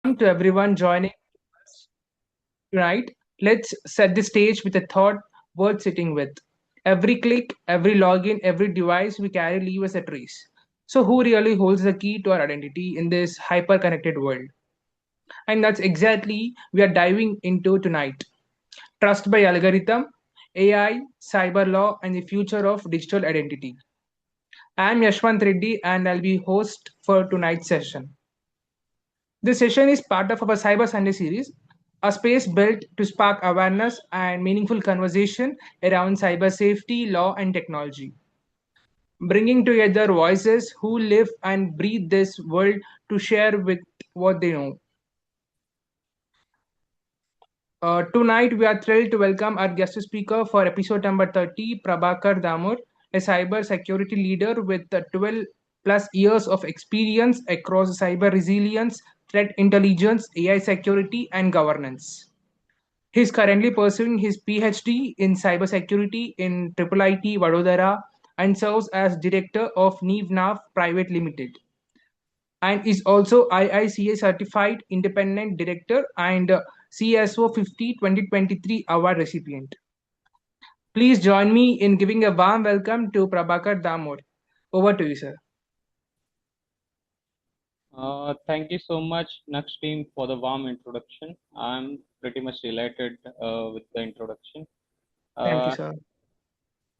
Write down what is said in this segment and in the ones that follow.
To everyone joining us tonight. Let's set the stage with a thought worth sitting with. Every click, every login, every device we carry leaves us a trace. So, who really holds the key to our identity in this hyper connected world? And that's exactly we are diving into tonight. Trust by algorithm, AI, cyber law, and the future of digital identity. I'm Yashwant Reddy and I'll be host for tonight's session. This session is part of our Cyber Sunday series, a space built to spark awareness and meaningful conversation around cyber safety, law, and technology, bringing together voices who live and breathe this world to share with what they know. Tonight, we are thrilled to welcome our guest speaker for episode number 30, Prabhakar Damur, a cyber security leader with 12 plus years of experience across cyber resilience, threat intelligence, AI security, and governance. He is currently pursuing his PhD in cybersecurity in IIIT Vadodara and serves as director of NEVNAV Private Limited and is also IICA certified independent director and CSO 50 2023 award recipient. Please join me in giving a warm welcome to Prabhakar Damor. Over to you, sir. Thank you so much, Naksh team, for the warm introduction. I'm pretty much delighted with the introduction. Thank you,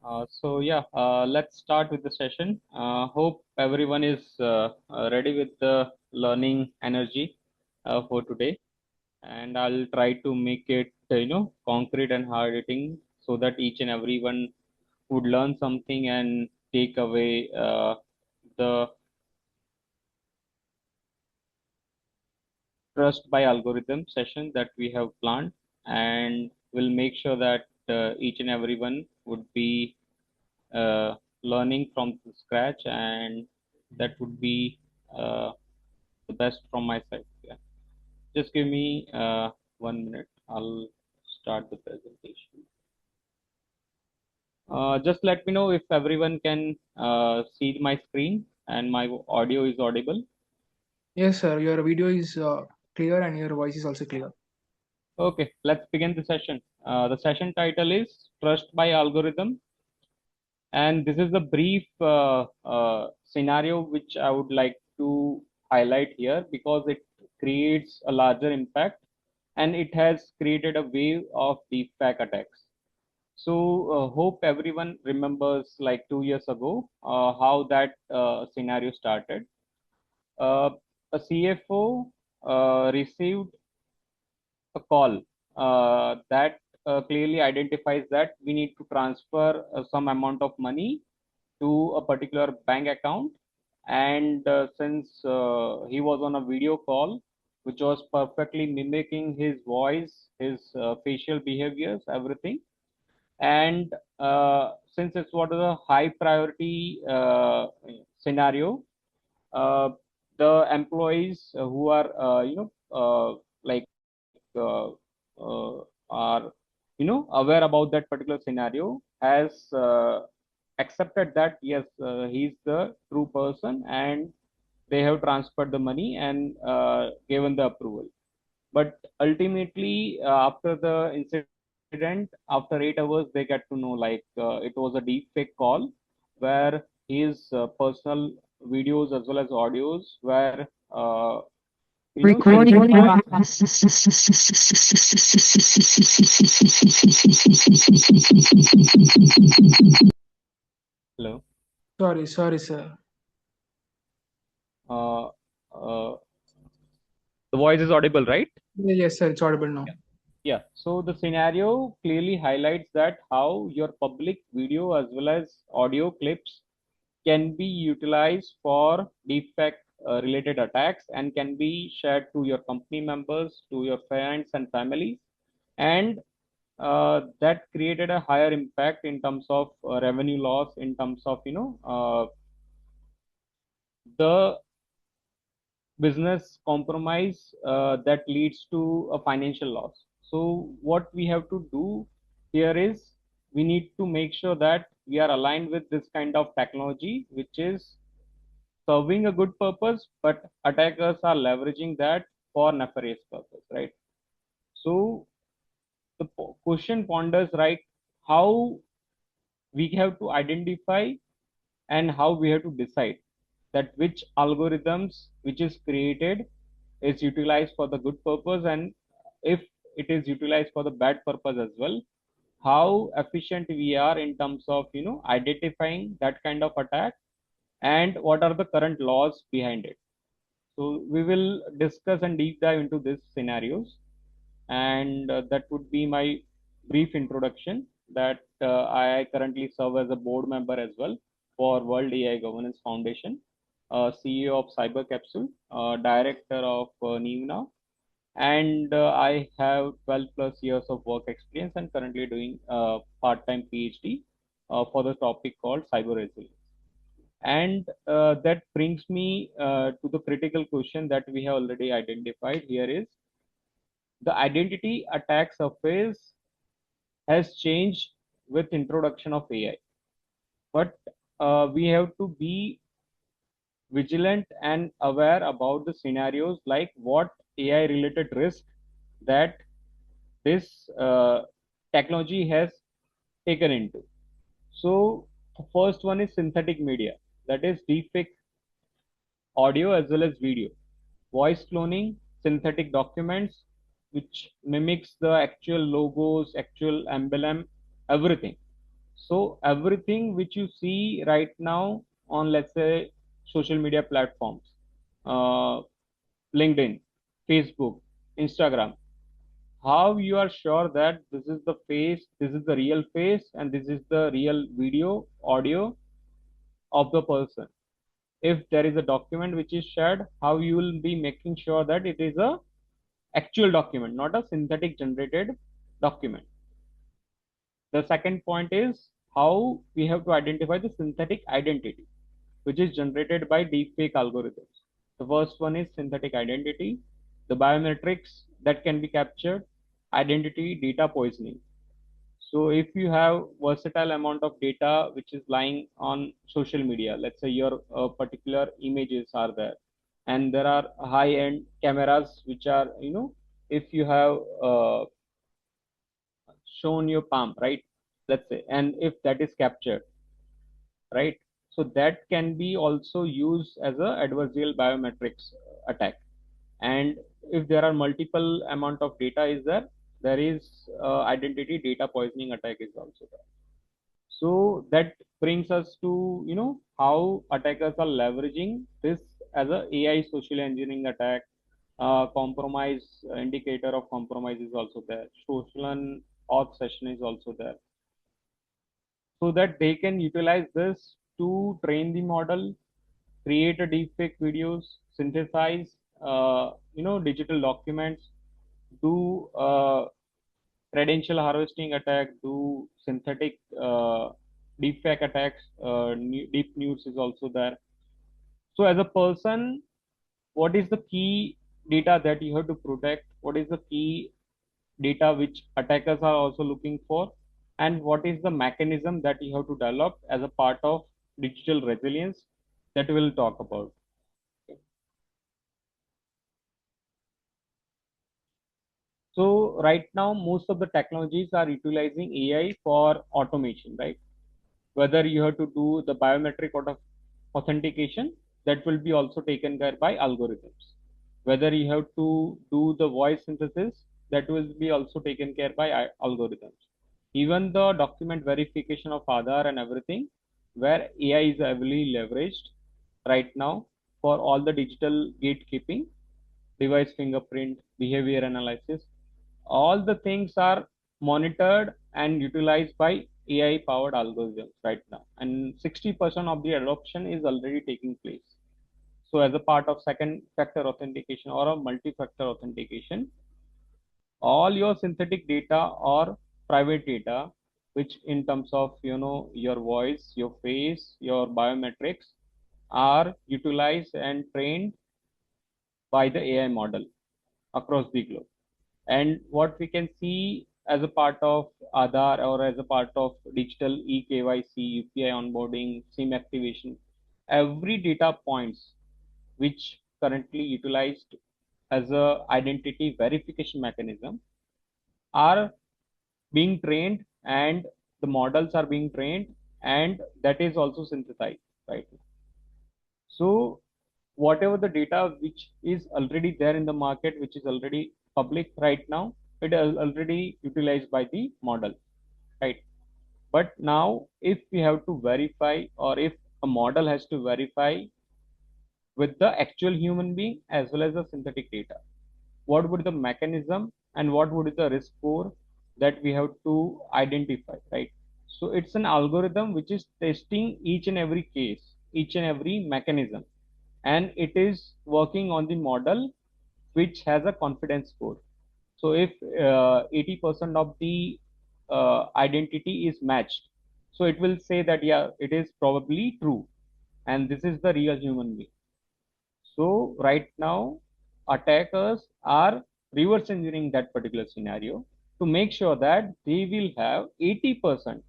Uh, sir. let's start with the session. Hope everyone is ready with the learning energy for today, and I'll try to make it, concrete and hard hitting so that each and everyone would learn something and take away the trust by algorithm session that we have planned, and we'll make sure that each and everyone would be uh, learning from the scratch, and that would be uh, the best from my side. Yeah. Just give me 1 minute. I'll start the presentation. Just let me know if everyone can see my screen and my audio is audible. Yes, sir. Your video is clear and your voice is also clear. Okay, let's begin the session. The session title is Trust by Algorithm, and this is the brief scenario which I would like to highlight here because it creates a larger impact and it has created a wave of deepfake attacks. So, hope everyone remembers like 2 years ago how that scenario started. Uh, a CFO received a call that clearly identifies that we need to transfer some amount of money to a particular bank account. And since he was on a video call, which was perfectly mimicking his voice, his facial behaviors, everything. And since it's what is a high priority scenario, uh, the employees who are like are aware about that particular scenario has accepted that yes, he's the true person, and they have transferred the money and given the approval. But ultimately, after the incident, after 8 hours, they get to know like it was a deep fake call where his personal videos as well as audios were Recording in syndicated. progress. Hello. Sorry, sir. Uh, uh, the voice is audible, right? Yes, sir. It's audible now. Yeah. So the scenario clearly highlights that how your public video as well as audio clips can be utilized for deepfake related attacks and can be shared to your company members, to your friends and families, and that created a higher impact in terms of revenue loss, in terms of the business compromise that leads to a financial loss. So what we have to do here is we need to make sure that we are aligned with this kind of technology, which is serving a good purpose, but attackers are leveraging that for nefarious purpose, right? So the question ponders, right, how we have to identify and how we have to decide that which algorithms which is created is utilized for the good purpose, and if it is utilized for the bad purpose as well, how efficient we are in terms of identifying that kind of attack, and what are the current laws behind it. So we will discuss and deep dive into these scenarios, and that would be my brief introduction. That I currently serve as a board member as well for World AI Governance Foundation, CEO of Cyber Capsule, director of Nivna, and I have 12 plus years of work experience and currently doing part-time PhD for the topic called cyber resilience. And that brings me to the critical question that we have already identified here is the identity attack surface has changed with introduction of AI, but we have to be vigilant and aware about the scenarios like what AI related risk that this technology has taken into. So the first one is synthetic media, that is deepfake audio as well as video, voice cloning, synthetic documents which mimics the actual logos, actual emblem, everything. So everything which you see right now on, let's say, social media platforms, uh, LinkedIn, Facebook, Instagram, how you are sure that this is the face, this is the real face, and this is the real video, audio of the person. If there is a document which is shared, how you will be making sure that it is a actual document, not a synthetic generated document. The second point is how we have to identify the synthetic identity, which is generated by deepfake algorithms. The first one is synthetic identity, the biometrics that can be captured, identity data poisoning. So if you have versatile amount of data which is lying on social media, let's say your particular images are there, and there are high-end cameras which are, if you have shown your palm, right? Let's say, and if that is captured, right? So that can be also used as a adversarial biometrics attack. And if there are multiple amount of data is there, there is identity data poisoning attack is also there. So that brings us to how attackers are leveraging this as a AI social engineering attack. Compromise indicator of compromise is also there. Social and auth session is also there, so that they can utilize this to train the model, create a deepfake videos, synthesize digital documents, do credential harvesting attack, do synthetic deepfake attacks, deep news is also there. So as a person, what is the key data that you have to protect? What is the key data which attackers are also looking for? And what is the mechanism that you have to develop as a part of digital resilience that we'll talk about? So right now, most of the technologies are utilizing AI for automation, right? Whether you have to do the biometric authentication, that will be also taken care by algorithms. Whether you have to do the voice synthesis, that will be also taken care by algorithms. Even the document verification of Aadhaar and everything, where AI is heavily leveraged right now for all the digital gatekeeping, device fingerprint, behavior analysis, all the things are monitored and utilized by AI powered algorithms right now. And 60% of the adoption is already taking place. So, as a part of second factor authentication or a multi factor authentication, all your synthetic data or private data, which in terms of your voice, your face, your biometrics, are utilized and trained by the AI model across the globe. And what we can see as a part of Aadhaar or as a part of digital eKYC, UPI onboarding, SIM activation, every data points which currently utilized as a identity verification mechanism are being trained, and the models are being trained, and that is also synthesized right now. So whatever the data which is already there in the market, which is already public right now, it is already utilized by the model, right? But now if we have to verify, or if a model has to verify with the actual human being as well as the synthetic data, what would the mechanism and what would be the risk score that we have to identify, right? So it's an algorithm which is testing each and every case, each and every mechanism, and it is working on the model which has a confidence score. So if 80% of the identity is matched, so it will say that yeah, it is probably true, and this is the real human being. So right now, attackers are reverse engineering that particular scenario to make sure that they will have 80%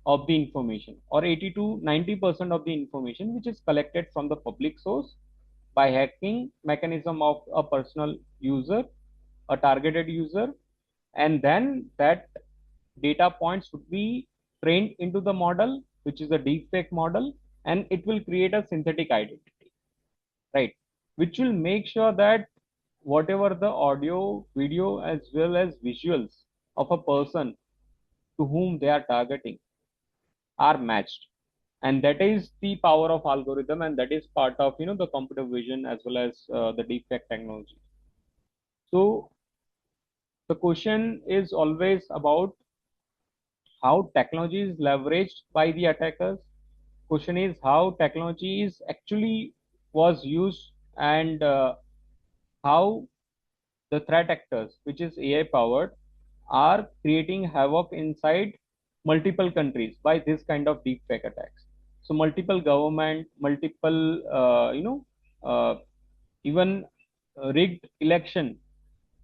of the information, or 80 to 90% of the information which is collected from the public source by hacking mechanism of a personal user, a targeted user, and then that data points would be trained into the model, which is a deepfake model, and it will create a synthetic identity, right? Which will make sure that whatever the audio, video, as well as visuals of a person to whom they are targeting are matched. And that is the power of algorithm, and that is part of the computer vision as well as the deepfake technology. So the question is always about how technology is leveraged by the attackers. Question is how technology is actually was used, and how the threat actors, which is AI powered, are creating havoc inside multiple countries by this kind of deep fake attacks. So multiple government, multiple, even rigged election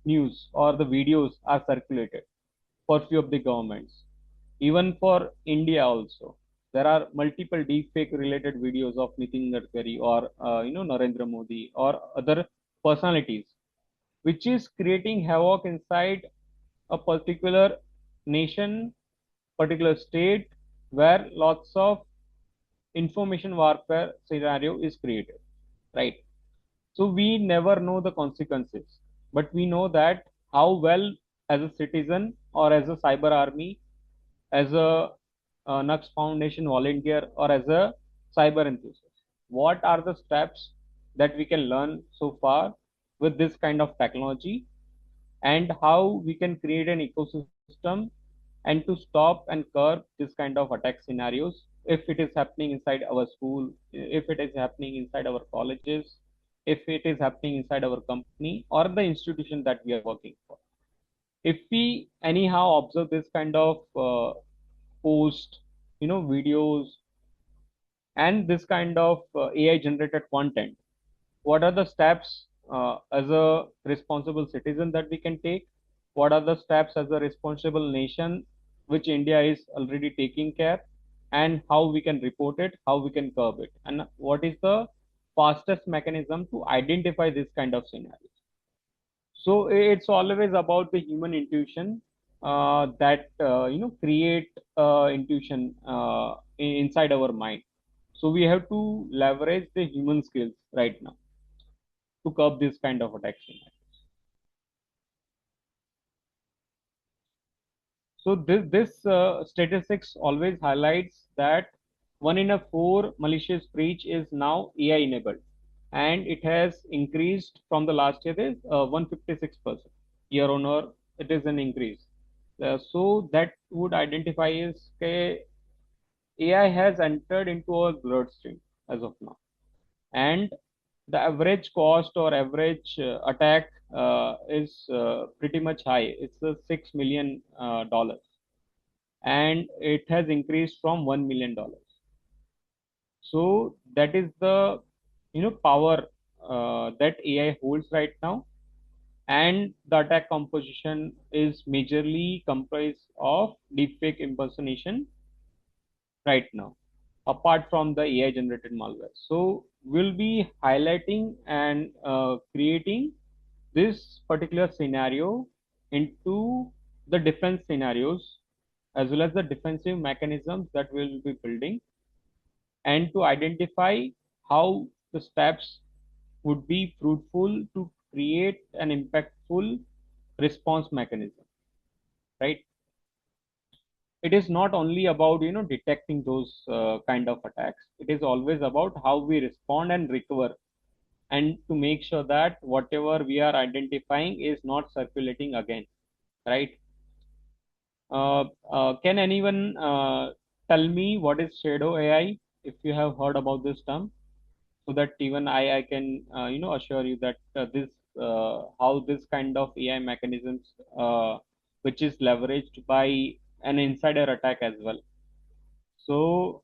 news or the videos are circulated for few of the governments. Even for India also, there are multiple deepfake related videos of Nitin Gadkari or Narendra Modi or other personalities, which is creating havoc inside a particular nation, particular state, where lots of information warfare scenario is created, right? So we never know the consequences, but we know that how well, as a citizen or as a cyber army, as a Nux Foundation volunteer, or as a cyber enthusiast, what are the steps that we can learn so far with this kind of technology, and how we can create an ecosystem and to stop and curb this kind of attack scenarios if it is happening inside our school, if it is happening inside our colleges, if it is happening inside our company or the institution that we are working for. If we anyhow observe this kind of post, videos, and this kind of AI generated content, what are the steps as a responsible citizen that we can take? What are the steps as a responsible nation which India is already taking care? And how we can report it, how we can curb it, and what is the fastest mechanism to identify this kind of scenarios? So it's always about the human intuition that create intuition inside our mind. So we have to leverage the human skills right now to curb this kind of attacks. So this statistics always highlights that one in a four malicious breach is now AI enabled, and it has increased from the last year is 156% year on year. It is an increase. So that would identify is AI has entered into our bloodstream as of now, and the average cost or average attack is pretty much high. It's $6 million, and it has increased from $1 million. So that is the power that AI holds right now, and the attack composition is majorly comprised of deepfake impersonation right now, apart from the AI generated malware. So we'll be highlighting and creating this particular scenario into the defense scenarios as well as the defensive mechanisms that we'll be building, and to identify how the steps would be fruitful to create an impactful response mechanism, right? It is not only about detecting those kind of attacks. It is always about how we respond and recover, and to make sure that whatever we are identifying is not circulating again, right? Can anyone tell me what is shadow AI, if you have heard about this term, so that even I can assure you that this how this kind of AI mechanisms which is leveraged by an insider attack as well. So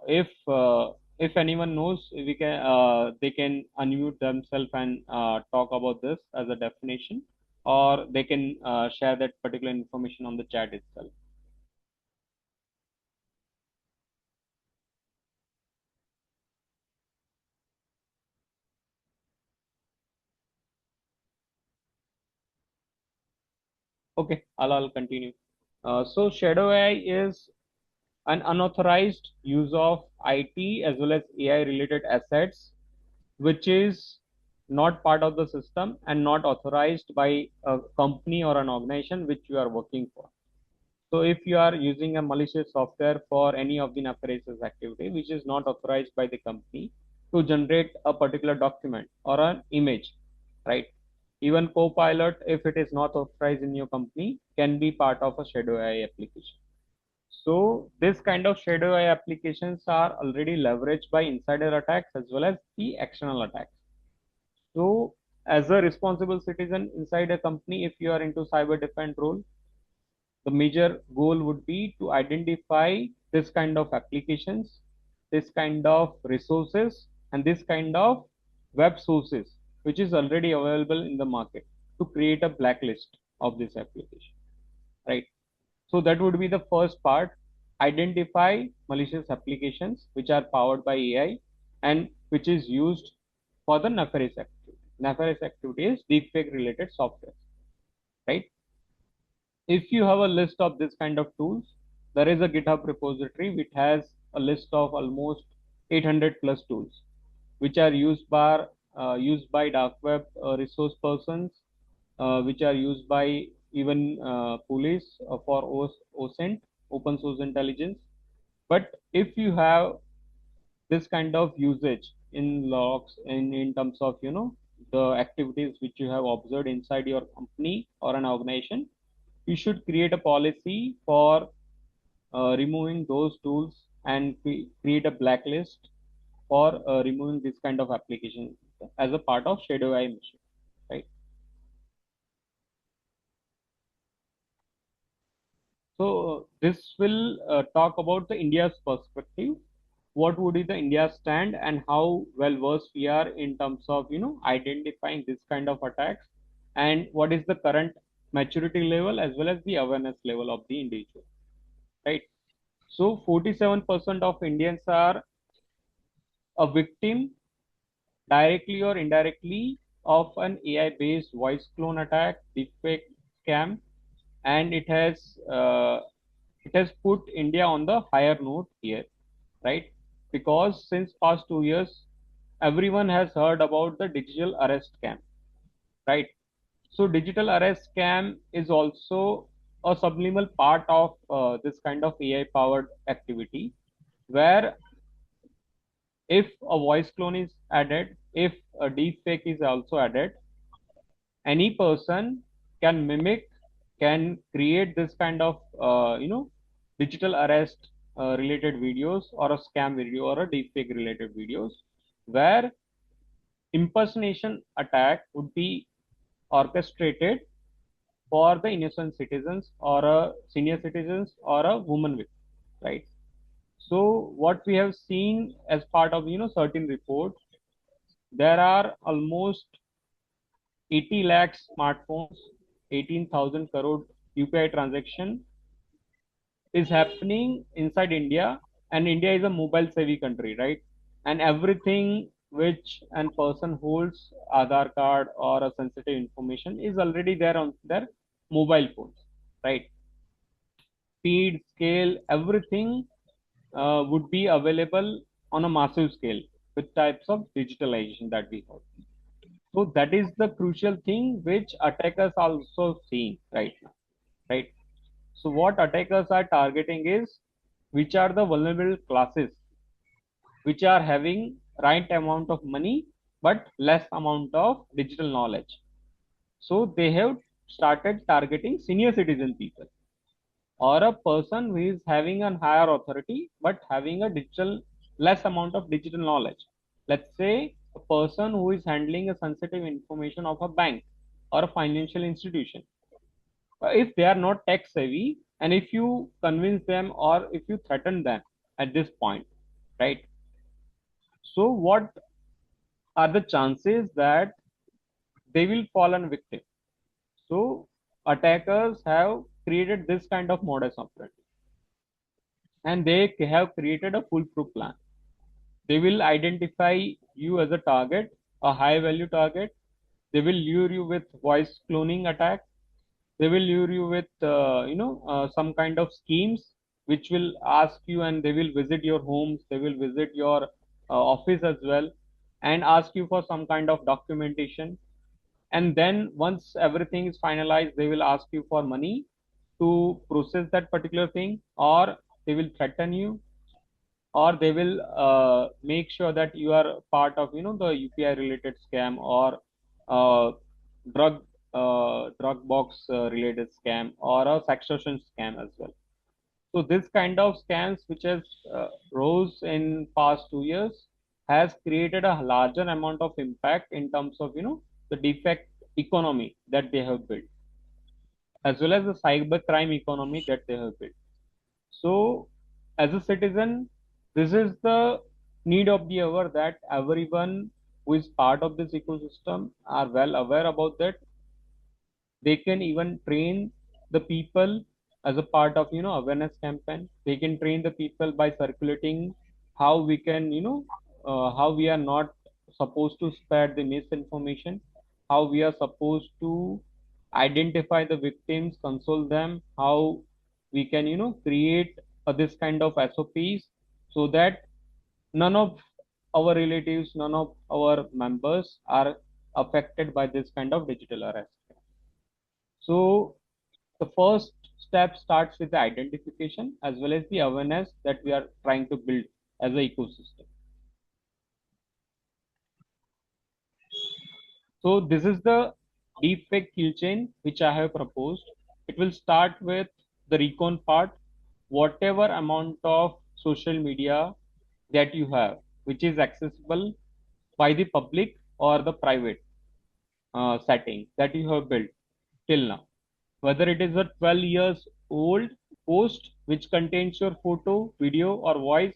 if anyone knows, we can they can unmute themselves and talk about this as a definition, or they can share that particular information on the chat itself. Okay, I'll continue. So shadow AI is an unauthorized use of IT as well as AI related assets, which is not part of the system and not authorized by a company or an organization which you are working for. So if you are using a malicious software for any of the nefarious activity which is not authorized by the company to generate a particular document or an image, right? Even Copilot, if it is not authorized in your company, can be part of a shadow AI application. So this kind of shadow AI applications are already leveraged by insider attacks as well as the external attacks. So as a responsible citizen inside a company, if you are into cyber defense role, the major goal would be to identify this kind of applications, this kind of resources, and this kind of web sources which is already available in the market, to create a blacklist of this application, right? So that would be the first part. Identify malicious applications which are powered by AI and which is used for the nefarious activity. Nefarious activity is deepfake related software, right? If you have a list of this kind of tools, there is a GitHub repository which has a list of almost 800 plus tools, which are used by dark web resource persons, which are used by even police for OSINT, open source intelligence. But if you have this kind of usage in logs, in terms of the activities which you have observed inside your company or an organization, you should create a policy for removing those tools and create a blacklist for removing this kind of application as a part of shadow AI mission, right? So this will talk about the India's perspective. What would be the India stand and how well versed we are in terms of identifying this kind of attacks, and what is the current maturity level as well as the awareness level of the individual, right? So 47% of Indians are a victim, directly or indirectly, of an AI-based voice clone attack, deepfake scam, and it has put India on the higher note here, right? Because since past 2 years, everyone has heard about the digital arrest scam, right? So digital arrest scam is also a subliminal part of this kind of AI powered activity, where if a voice clone is added, if a deepfake is also added, any person can mimic, can create this kind of digital arrest related videos, or a scam video, or a deepfake related videos, where impersonation attack would be orchestrated for the innocent citizens or a senior citizens or a woman with, right? So what we have seen as part of certain reports, there are almost 80 lakh smartphones, 18,000 crore UPI transaction is happening inside India, and India is a mobile savvy country, right? And everything which an person holds Aadhaar card or a sensitive information is already there on their mobile phones, right? Speed, scale, everything would be available on a massive scale with types of digitalization that we have. So that is the crucial thing which attackers are also seeing right now, right? So what attackers are targeting is which are the vulnerable classes which are having right amount of money but less amount of digital knowledge. So they have started targeting senior citizen people or a person who is having a higher authority but having a digital less amount of digital knowledge. Let's say a person who is handling a sensitive information of a bank or a financial institution. If they are not tech savvy and if you convince them or if you threaten them at this point, right? So what are the chances that they will fall a victim? So attackers have created this kind of modus operandi and they have created a foolproof plan. They will identify you as a target, a high value target. They will lure you with voice cloning attack. They will lure you with some kind of schemes which will ask you and they will visit your homes. They will visit your office as well and ask you for some kind of documentation. And then once everything is finalized, they will ask you for money to process that particular thing, or they will threaten you, or they will make sure that you are part of the UPI related scam or drug drug box related scam or a extortion scam as well. So this kind of scams which has rose in past 2 years has created a larger amount of impact in terms of the defect economy that they have built as well as the cyber crime economy that they have built. So, as a citizen, this is the need of the hour that everyone who is part of this ecosystem are well aware about that. They can even train the people as a part of awareness campaign. They can train the people by circulating how we can how we are not supposed to spread the misinformation, how we are supposed to identify the victims, console them, how we can create this kind of SOPs so that none of our relatives, none of our members are affected by this kind of digital arrest. So the first step starts with the identification as well as the awareness that we are trying to build as an ecosystem. So this is the deepfake kill chain which I have proposed. It will start with the recon part, whatever amount of social media that you have, which is accessible by the public or the private setting that you have built till now. Whether it is a 12 years old post which contains your photo, video, or voice,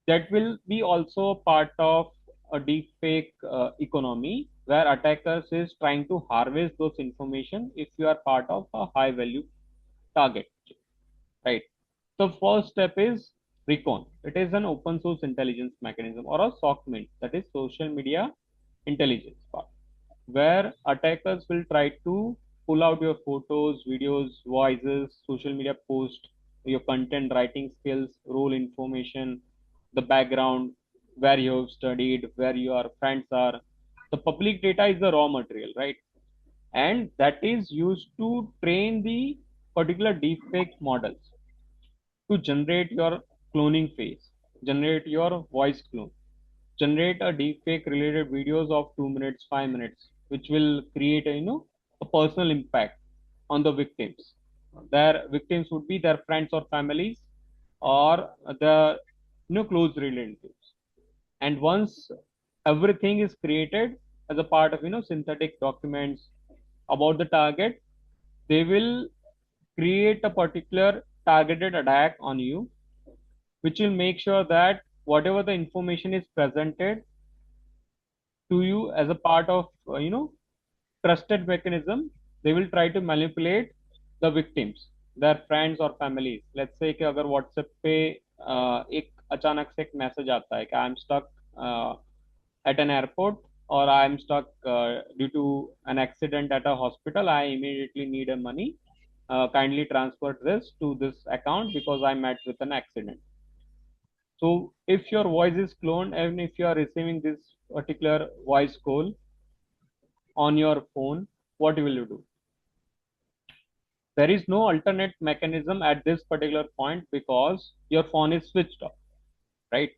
that will be also a part of a deepfake economy where attackers is trying to harvest those information if you are part of a high value target, right? The first step is recon. It is an open source intelligence mechanism or a SOCMINT, that is social media intelligence part, where attackers will try to pull out your photos, videos, voices, social media posts, your content writing skills, role information, the background, where you have studied, where your friends are. The public data is the raw material, right? And that is used to train the particular deepfake models to generate your cloning phase, generate your voice clone, generate a deepfake related videos of 2 minutes, 5 minutes, which will create a personal impact on the victims. Their victims would be their friends or families or the close relatives. And once everything is created as a part of synthetic documents about the target, they will create a particular targeted attack on you, which will make sure that whatever the information is presented to you as a part of trusted mechanism, they will try to manipulate the victims, their friends or families. Let's say कि अगर WhatsApp पे एक अचानक से एक message आता है कि I am stuck at an airport, or I'm stuck due to an accident at a hospital, I immediately need a money. Kindly transfer this to this account because I met with an accident. So if your voice is cloned and if you are receiving this particular voice call on your phone, what will you do? There is no alternate mechanism at this particular point because your phone is switched off, right?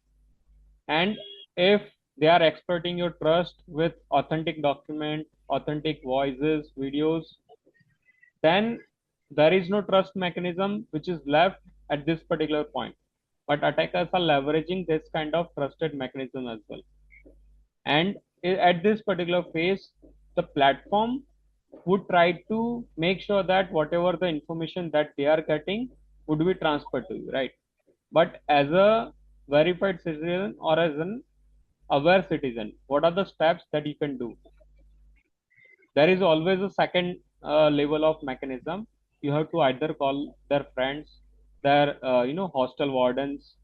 And if they are exploiting your trust with authentic document, authentic voices, videos, then there is no trust mechanism which is left at this particular point. But attackers are leveraging this kind of trusted mechanism as well. And at this particular phase, the platform would try to make sure that whatever the information that they are getting would be transferred to you, right? But as a verified citizen or as an aware citizen, what are the steps that you can do? There is always a second level of mechanism. You have to either call their friends, their hostel wardens,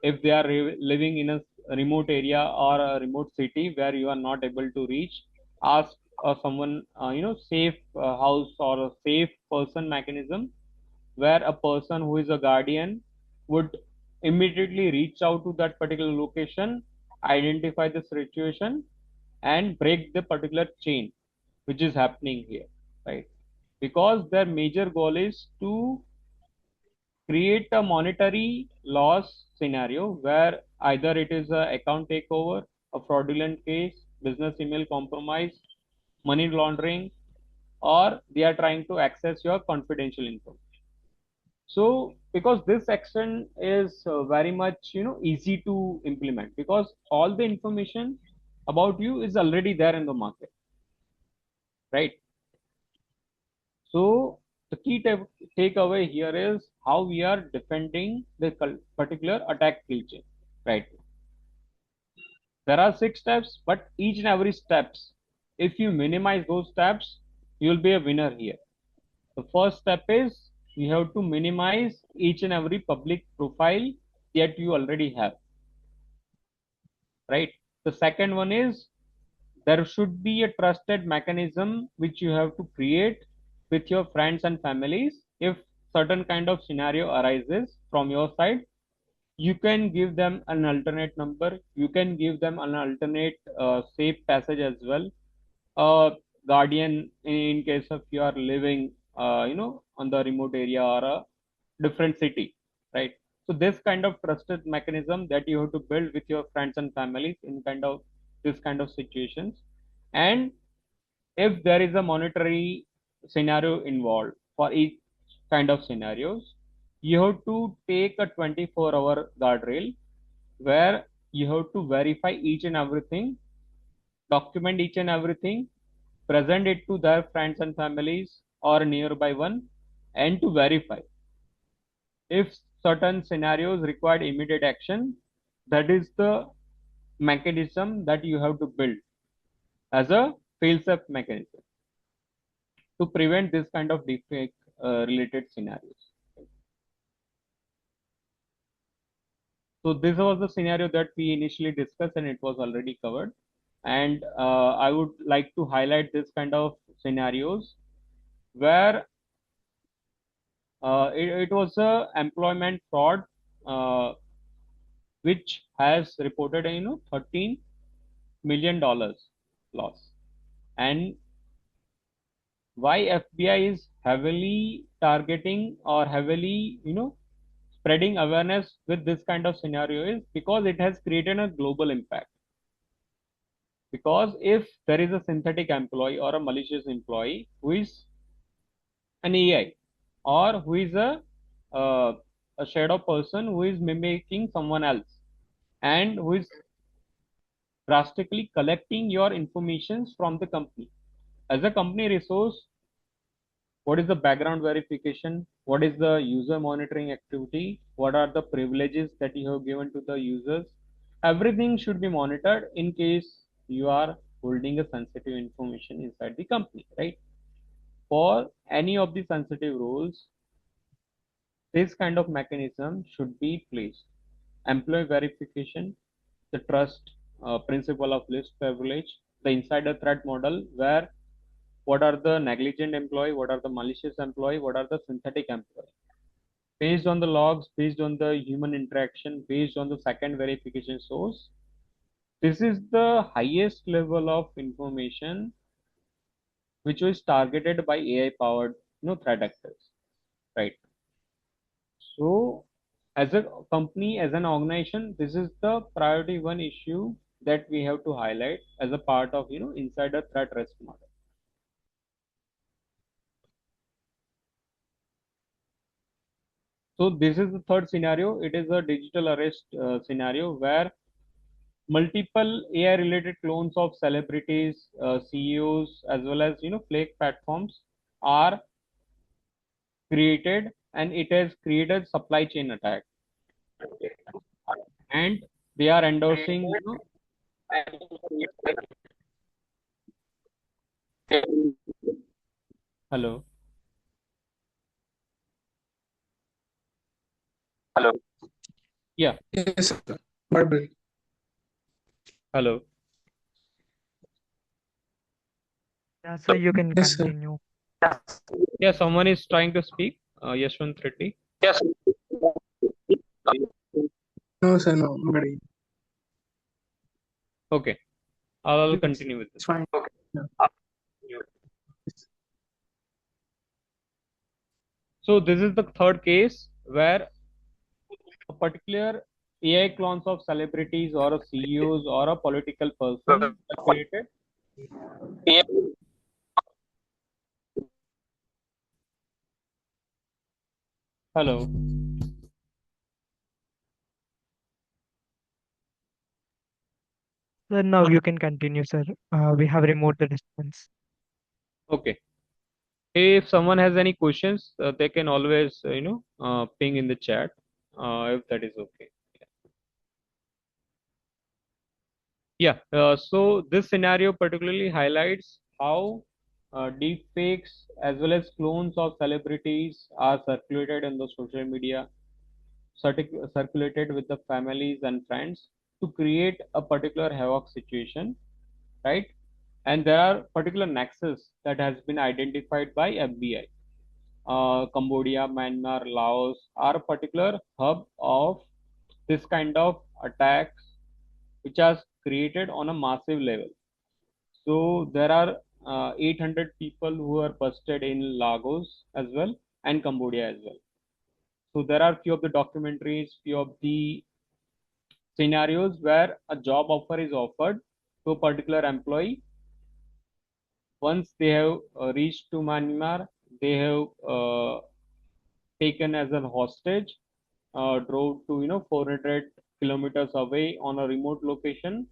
if they are living in a remote area or a remote city where you are not able to reach. Ask someone, safe house or a safe person mechanism, where a person who is a guardian would immediately reach out to that particular location, identify the situation, and break the particular chain which is happening here, right? Because their major goal is to create a monetary loss scenario where either it is a account takeover, a fraudulent case, business email compromise, money laundering, or they are trying to access your confidential information. So because this action is very much easy to implement because all the information about you is already there in the market, right? So the key takeaway here is how we are defending the particular attack kill chain, right? There are 6 steps, but each and every steps, if you minimize those steps, you will be a winner here. The first step is you have to minimize each and every public profile that you already have, right? The second one is there should be a trusted mechanism which you have to create with your friends and families. If certain kind of scenario arises from your side, you can give them an alternate number, you can give them an alternate safe passage as well, guardian in case of you are living on the remote area or a different city, right? So this kind of trusted mechanism that you have to build with your friends and families in kind of this kind of situations. And if there is a monetary scenario involved for each kind of scenarios, you have to take a 24-hour guardrail where you have to verify each and everything, document each and everything, present it to their friends and families or nearby one, and to verify if certain scenarios required immediate action. That is the mechanism that you have to build as a fail-safe mechanism to prevent this kind of defect related scenarios. So this was the scenario that we initially discussed and it was already covered. And I would like to highlight this kind of scenarios where it was a employment fraud uh, which has reported $13 million loss. And why FBI is heavily targeting or heavily spreading awareness with this kind of scenario is because it has created a global impact. Because if there is a synthetic employee or a malicious employee who is an AI or who is uh, a shadow person who is mimicking someone else and who is drastically collecting your informations from the company. As a company resource, what is the background verification? What is the user monitoring activity? What are the privileges that you have given to the users? Everything should be monitored in case you are holding a sensitive information inside the company, right? For any of the sensitive roles, this kind of mechanism should be placed. Employee verification, the trust principle of least privilege, the insider threat model, where what are the negligent employee, what are the malicious employee, what are the synthetic employee. Based on the logs, based on the human interaction, based on the second verification source, this is the highest level of information which was targeted by AI powered threat actors, right? So as a company, as an organization, this is the priority one issue that we have to highlight as a part of insider threat risk model. So this is the third scenario. It is a digital arrest scenario where multiple AI related clones of celebrities, CEOs, as well as fake platforms are created, and it has created supply chain attack, and they are endorsing hello. Yeah. Yes, sir. Audible. Hello. Yeah, sir, you can Yes, sir. continue. Yeah, someone is trying to speak. Yashwant Reddy. No, sir, no, nobody. Okay, I'll Please, continue with it's this. fine. Yeah. So this is the third case where a particular AI clones of celebrities or a CEOs or a political person are created. Hello. Sir, now you can continue, sir. We have removed the distance. Okay. If someone has any questions, they can always ping in the chat if that is okay. Yeah. So this scenario particularly highlights how deep fakes as well as clones of celebrities are circulated in the social media, circulated with the families and friends to create a particular havoc situation, right? And there are particular nexus that has been identified by FBI. Cambodia, Myanmar, Laos are a particular hub of this kind of attacks which are created on a massive level. So there are 800 people who are busted in Lagos as well and Cambodia as well. So there are few of the documentaries, few of the scenarios where a job offer is offered to a particular employee. Once they have reached to Myanmar, they have taken as a hostage, drove to 400 kilometers away on a remote location,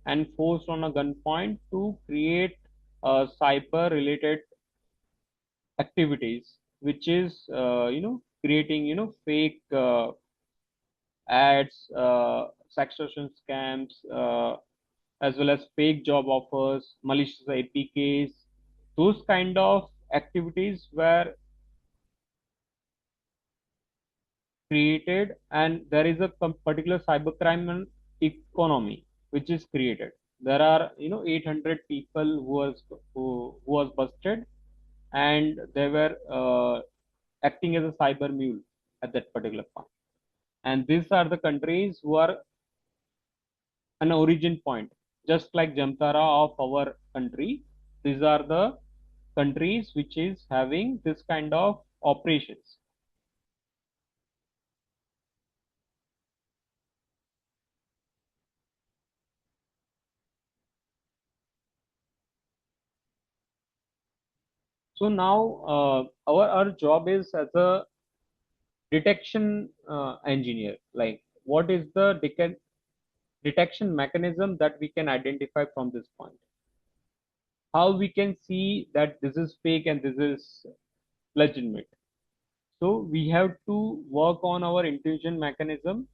and forced on a gunpoint to create cyber related activities, which is creating fake ads, sextortion scams, as well as fake job offers, malicious APKs. Those kind of activities were created, and there is a particular cybercrime economy which is created. There are 800 people who was busted, and they were acting as a cyber mule at that particular point. And these are the countries who are an origin point, just like Jamtara of our country. These are the countries which is having this kind of operations. So now our job is as a detection engineer. Like, what is the detection mechanism that we can identify from this point? How we can see that this is fake and this is legitimate? So we have to work on our intuition mechanism,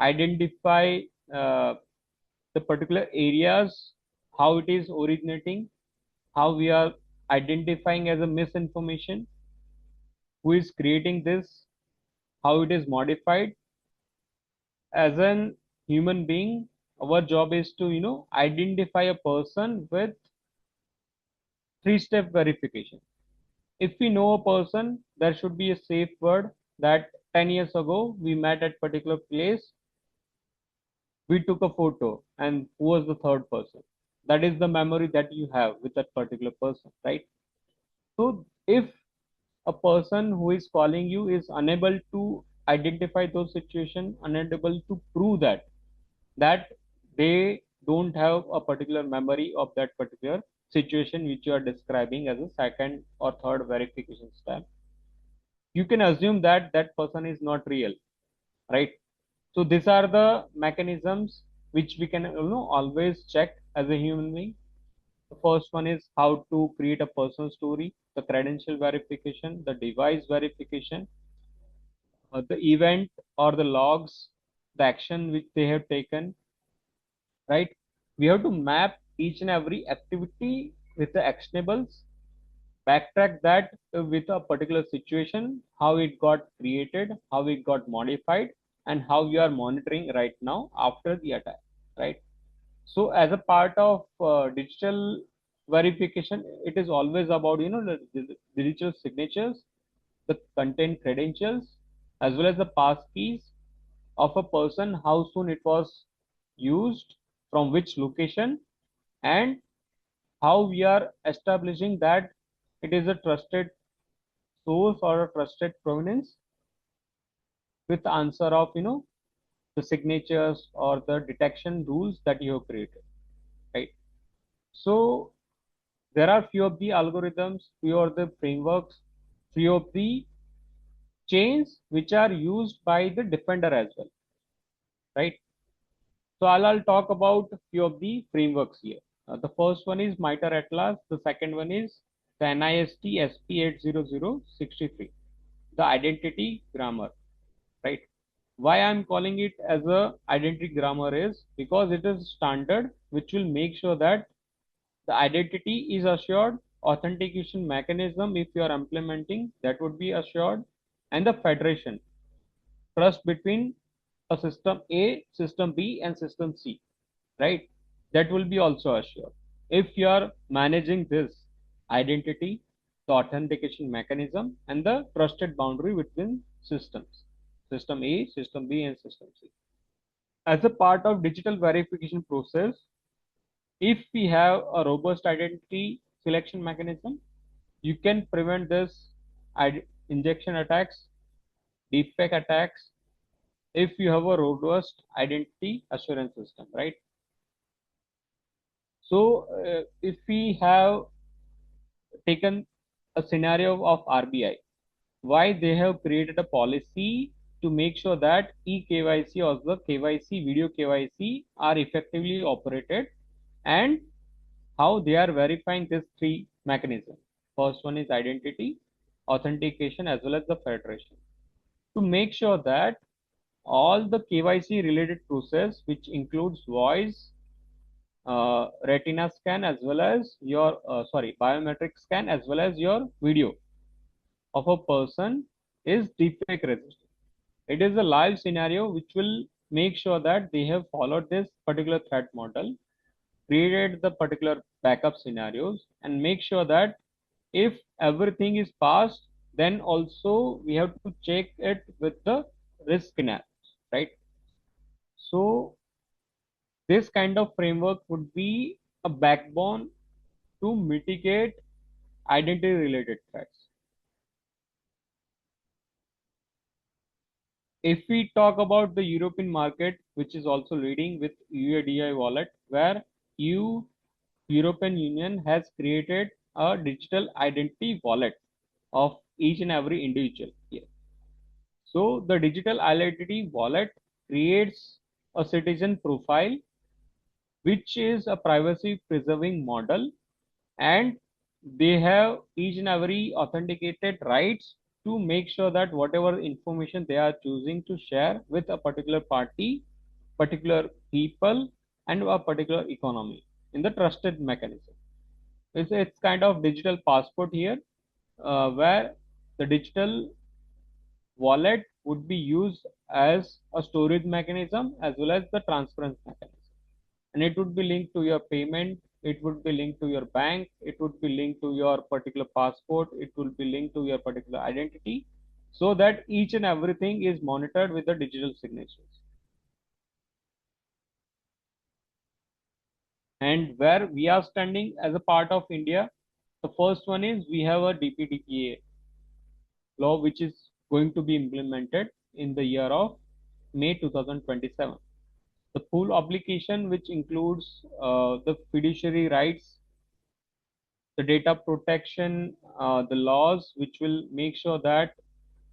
identify uh, the particular areas, how it is originating, how we are identifying as a misinformation, who is creating this, how it is modified. As an human being our job is to identify a person with three-step verification. If we know a person, there should be a safe word that 10 years ago we met at particular place, we took a photo, and who was the third person. That is the memory that you have with that particular person, right? So if a person who is calling you is unable to identify those situations, unable to prove that they don't have a particular memory of that particular situation which you are describing as a second or third verification step, you can assume that that person is not real, right? So these are the mechanisms which we can always check as a human being. The first one is how to create a personal story, the credential verification, the device verification, the event or the logs, the action which they have taken, right? We have to map each and every activity with the actionables, backtrack that with a particular situation, how it got created, how it got modified, and how we are monitoring right now after the attack, right? So as a part of digital verification, it is always about the digital signatures, the content credentials, as well as the pass keys of a person, how soon it was used, from which location, and how we are establishing that it is a trusted source or a trusted provenance with the answer of the signatures or the detection rules that you have created, right? So there are few of the algorithms, few of the frameworks, few of the chains which are used by the defender as well, right? So I'll talk about few of the frameworks here. The first one is MITRE Atlas. The second one is the NIST SP80063, the identity grammar, right? Why I'm calling it as a identity grammar is because it is standard which will make sure that the identity is assured, authentication mechanism if you are implementing that would be assured, and the federation trust between a system A, system B, and system C, right? That will be also assured. If you are managing this identity, the authentication mechanism, and the trusted boundary between systems, system A, system B, and system C. As a part of digital verification process, if we have a robust identity selection mechanism, you can prevent this injection attacks, deepfake attacks, if you have a robust identity assurance system, right? So if we have taken a scenario of RBI, why they have created a policy to make sure that eKYC or the KYC, video KYC are effectively operated, and how they are verifying these three mechanisms. First one is identity, authentication, as well as the federation. To make sure that all the KYC related process, which includes voice, retina scan, as well as your biometric scan, as well as your video of a person, is deepfake resistant. It is a live scenario which will make sure that they have followed this particular threat model, created the particular backup scenarios, and make sure that if everything is passed, then also we have to check it with the risk scenarios, right? So this kind of framework would be a backbone to mitigate identity related threats. If we talk about the European market, which is also leading with UADI wallet, where European Union has created a digital identity wallet of each and every individual here. So the digital identity wallet creates a citizen profile, which is a privacy preserving model, and they have each and every authenticated rights to make sure that whatever information they are choosing to share with a particular party, particular people, and a particular economy in the trusted mechanism. It's kind of digital passport here, where the digital wallet would be used as a storage mechanism as well as the transference mechanism. and it would be linked to your payment, it would be linked to your bank, it would be linked to your particular passport, it will be linked to your particular identity, so that each and everything is monitored with the digital signatures. And where we are standing as a part of India, the first one is we have a DPDPA law which is going to be implemented in the year of May 2027. The full application, which includes the fiduciary rights, the data protection, the laws, which will make sure that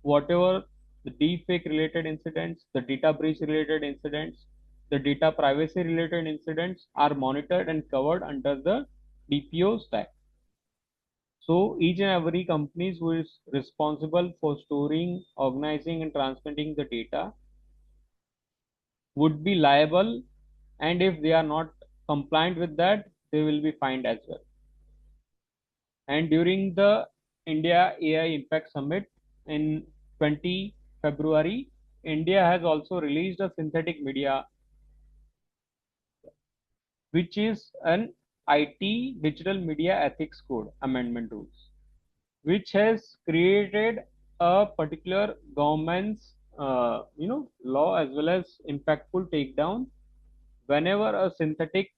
whatever the deepfake related incidents, the data breach related incidents, the data privacy related incidents are monitored and covered under the DPO stack. So each and every company who is responsible for storing, organizing, and transmitting the data would be liable, and if they are not compliant with that, they will be fined as well. And during the India AI Impact Summit in 20 February, India has also released a synthetic media, which is an IT digital media ethics code amendment rules, which has created a particular government's law as well as impactful takedown whenever a synthetic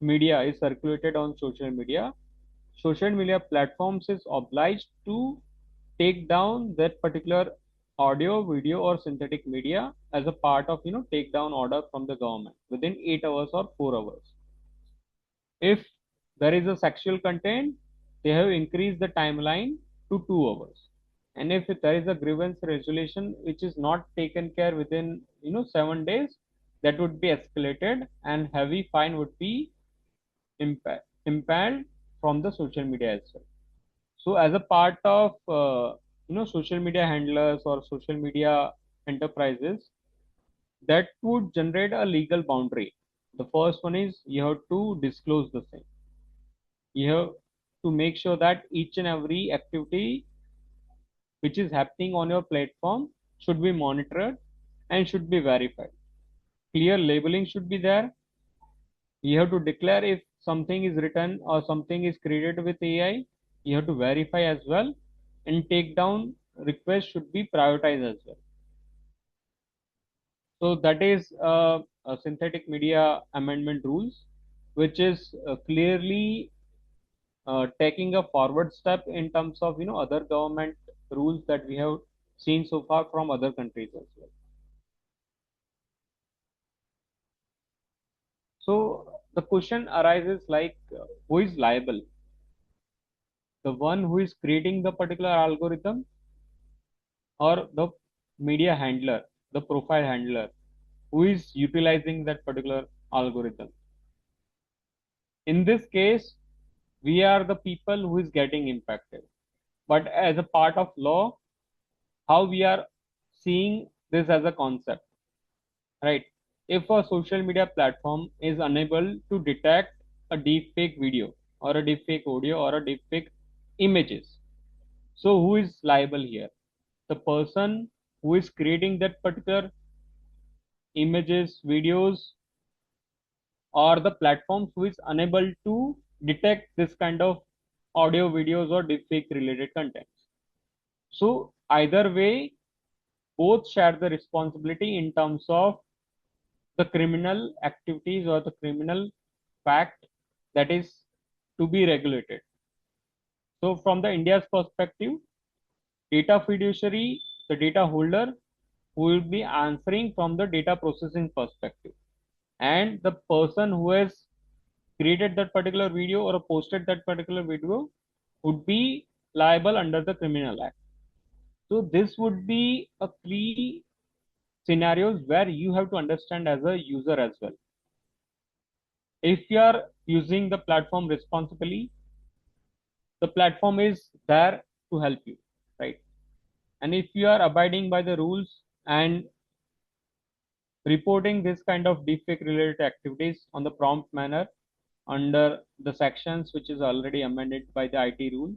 media is circulated on social media platforms is obliged to take down that particular audio, video, or synthetic media as a part of takedown order from the government within 8 hours or 4 hours. If there is a sexual content, they have increased the timeline to 2 hours. And if there is a grievance resolution which is not taken care within 7 days, that would be escalated and heavy fine would be impaled from the social media as well. So as a part of social media handlers or social media enterprises, that would generate a legal boundary. The first one is you have to disclose the same. You have to make sure that each and every activity which is happening on your platform should be monitored and should be verified. Clear labeling should be there. You have to declare if something is written or something is created with AI. You have to verify as well, and take down requests should be prioritized as well. So that is a synthetic media amendment rules, which is clearly taking a forward step in terms of other government rules that we have seen so far from other countries as well. So the question arises like, who is liable? The one who is creating the particular algorithm, or the media handler, the profile handler, who is utilizing that particular algorithm? In this case, we are the people who is getting impacted. But as a part of law, how we are seeing this as a concept, right? If a social media platform is unable to detect a deepfake video or a deepfake audio or a deepfake images, so who is liable here? The person who is creating that particular images, videos, or the platforms who is unable to detect this kind of audio, videos, or deepfake related contents. So either way, both share the responsibility in terms of the criminal activities or the criminal fact that is to be regulated. So from the India's perspective, data fiduciary, the data holder, who will be answering from the data processing perspective, and the person who has created that particular video or posted that particular video would be liable under the criminal act. So this would be a three scenarios where you have to understand as a user as well. If you are using the platform responsibly, the platform is there to help you, right? And if you are abiding by the rules and reporting this kind of deepfake related activities on the prompt manner under the sections which is already amended by the IT rule,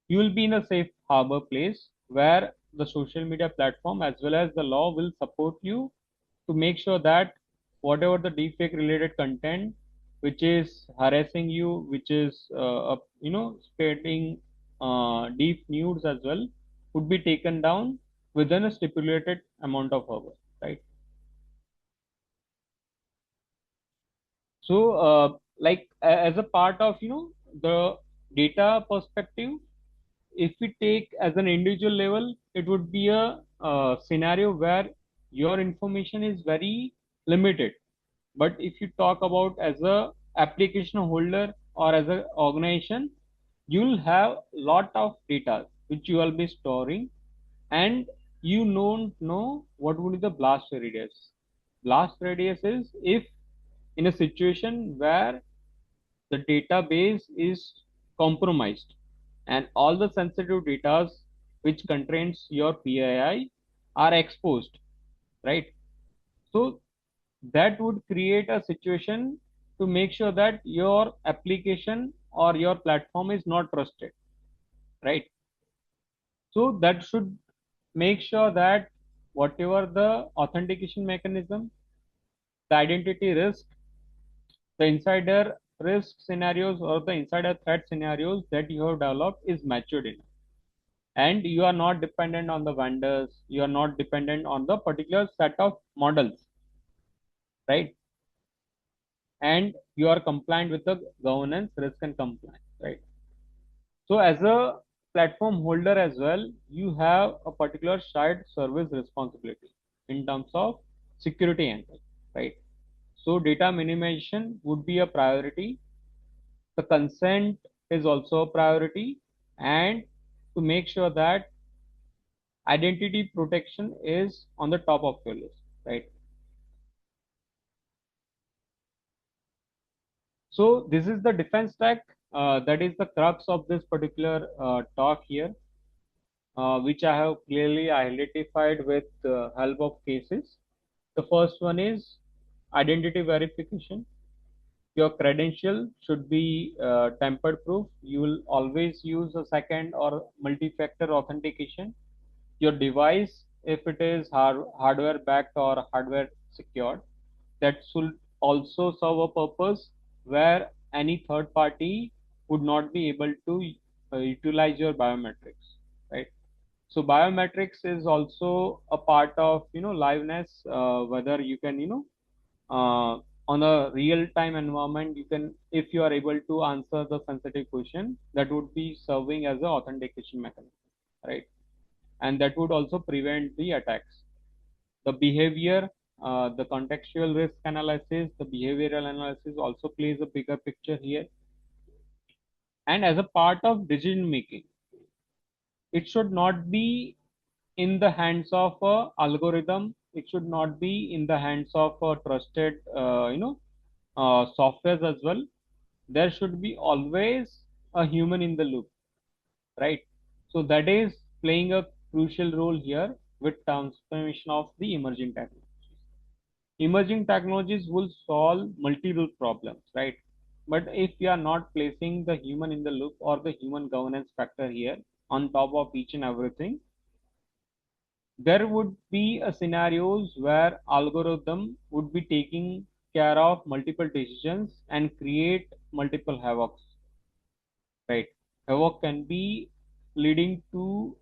you will be in a safe harbor place where the social media platform as well as the law will support you to make sure that whatever the deepfake related content which is harassing you, which is spreading deep nudes as well, would be taken down within a stipulated amount of hours, right? So, as a part of the data perspective, if we take as an individual level, it would be a scenario where your information is very limited. But if you talk about as a application holder or as an organization, you'll have lot of data which you will be storing, and you don't know what would be the blast radius. Blast radius is if in a situation where the database is compromised and all the sensitive data which contains your PII are exposed, right? So that would create a situation to make sure that your application or your platform is not trusted, right? So that should make sure that whatever the authentication mechanism, the identity risk, the insider risk scenarios or the insider threat scenarios that you have developed is matured enough, and you are not dependent on the vendors, you are not dependent on the particular set of models, right? And you are compliant with the governance, risk and compliance, right? So as a platform holder as well, you have a particular shared service responsibility in terms of security angle, right? So data minimization would be a priority, the consent is also a priority, and to make sure that identity protection is on the top of your list, right? So this is the defense stack. That is the crux of this particular talk here, which I have clearly identified with the help of cases. The first one is identity verification. Your credential should be tampered proof. You will always use a second or multi-factor authentication. Your device, if it is hardware backed or hardware secured, that should also serve a purpose where any third party would not be able to utilize your biometrics, right? So biometrics is also a part of liveness, whether you can on a real time environment, you can, if you are able to answer the sensitive question, that would be serving as a authentication mechanism, right? And that would also prevent the attacks. The behavior, the contextual risk analysis, the behavioral analysis also plays a bigger picture here. And as a part of decision making, it should not be in the hands of a algorithm. It should not be in the hands of a trusted, softwares as well. There should be always a human in the loop, right? So that is playing a crucial role here with transformation of the emerging technology. Emerging technologies will solve multiple problems, right? But if we are not placing the human in the loop or the human governance factor here on top of each and everything, there would be a scenarios where algorithm would be taking care of multiple decisions and create multiple havocs, right? Havoc can be leading to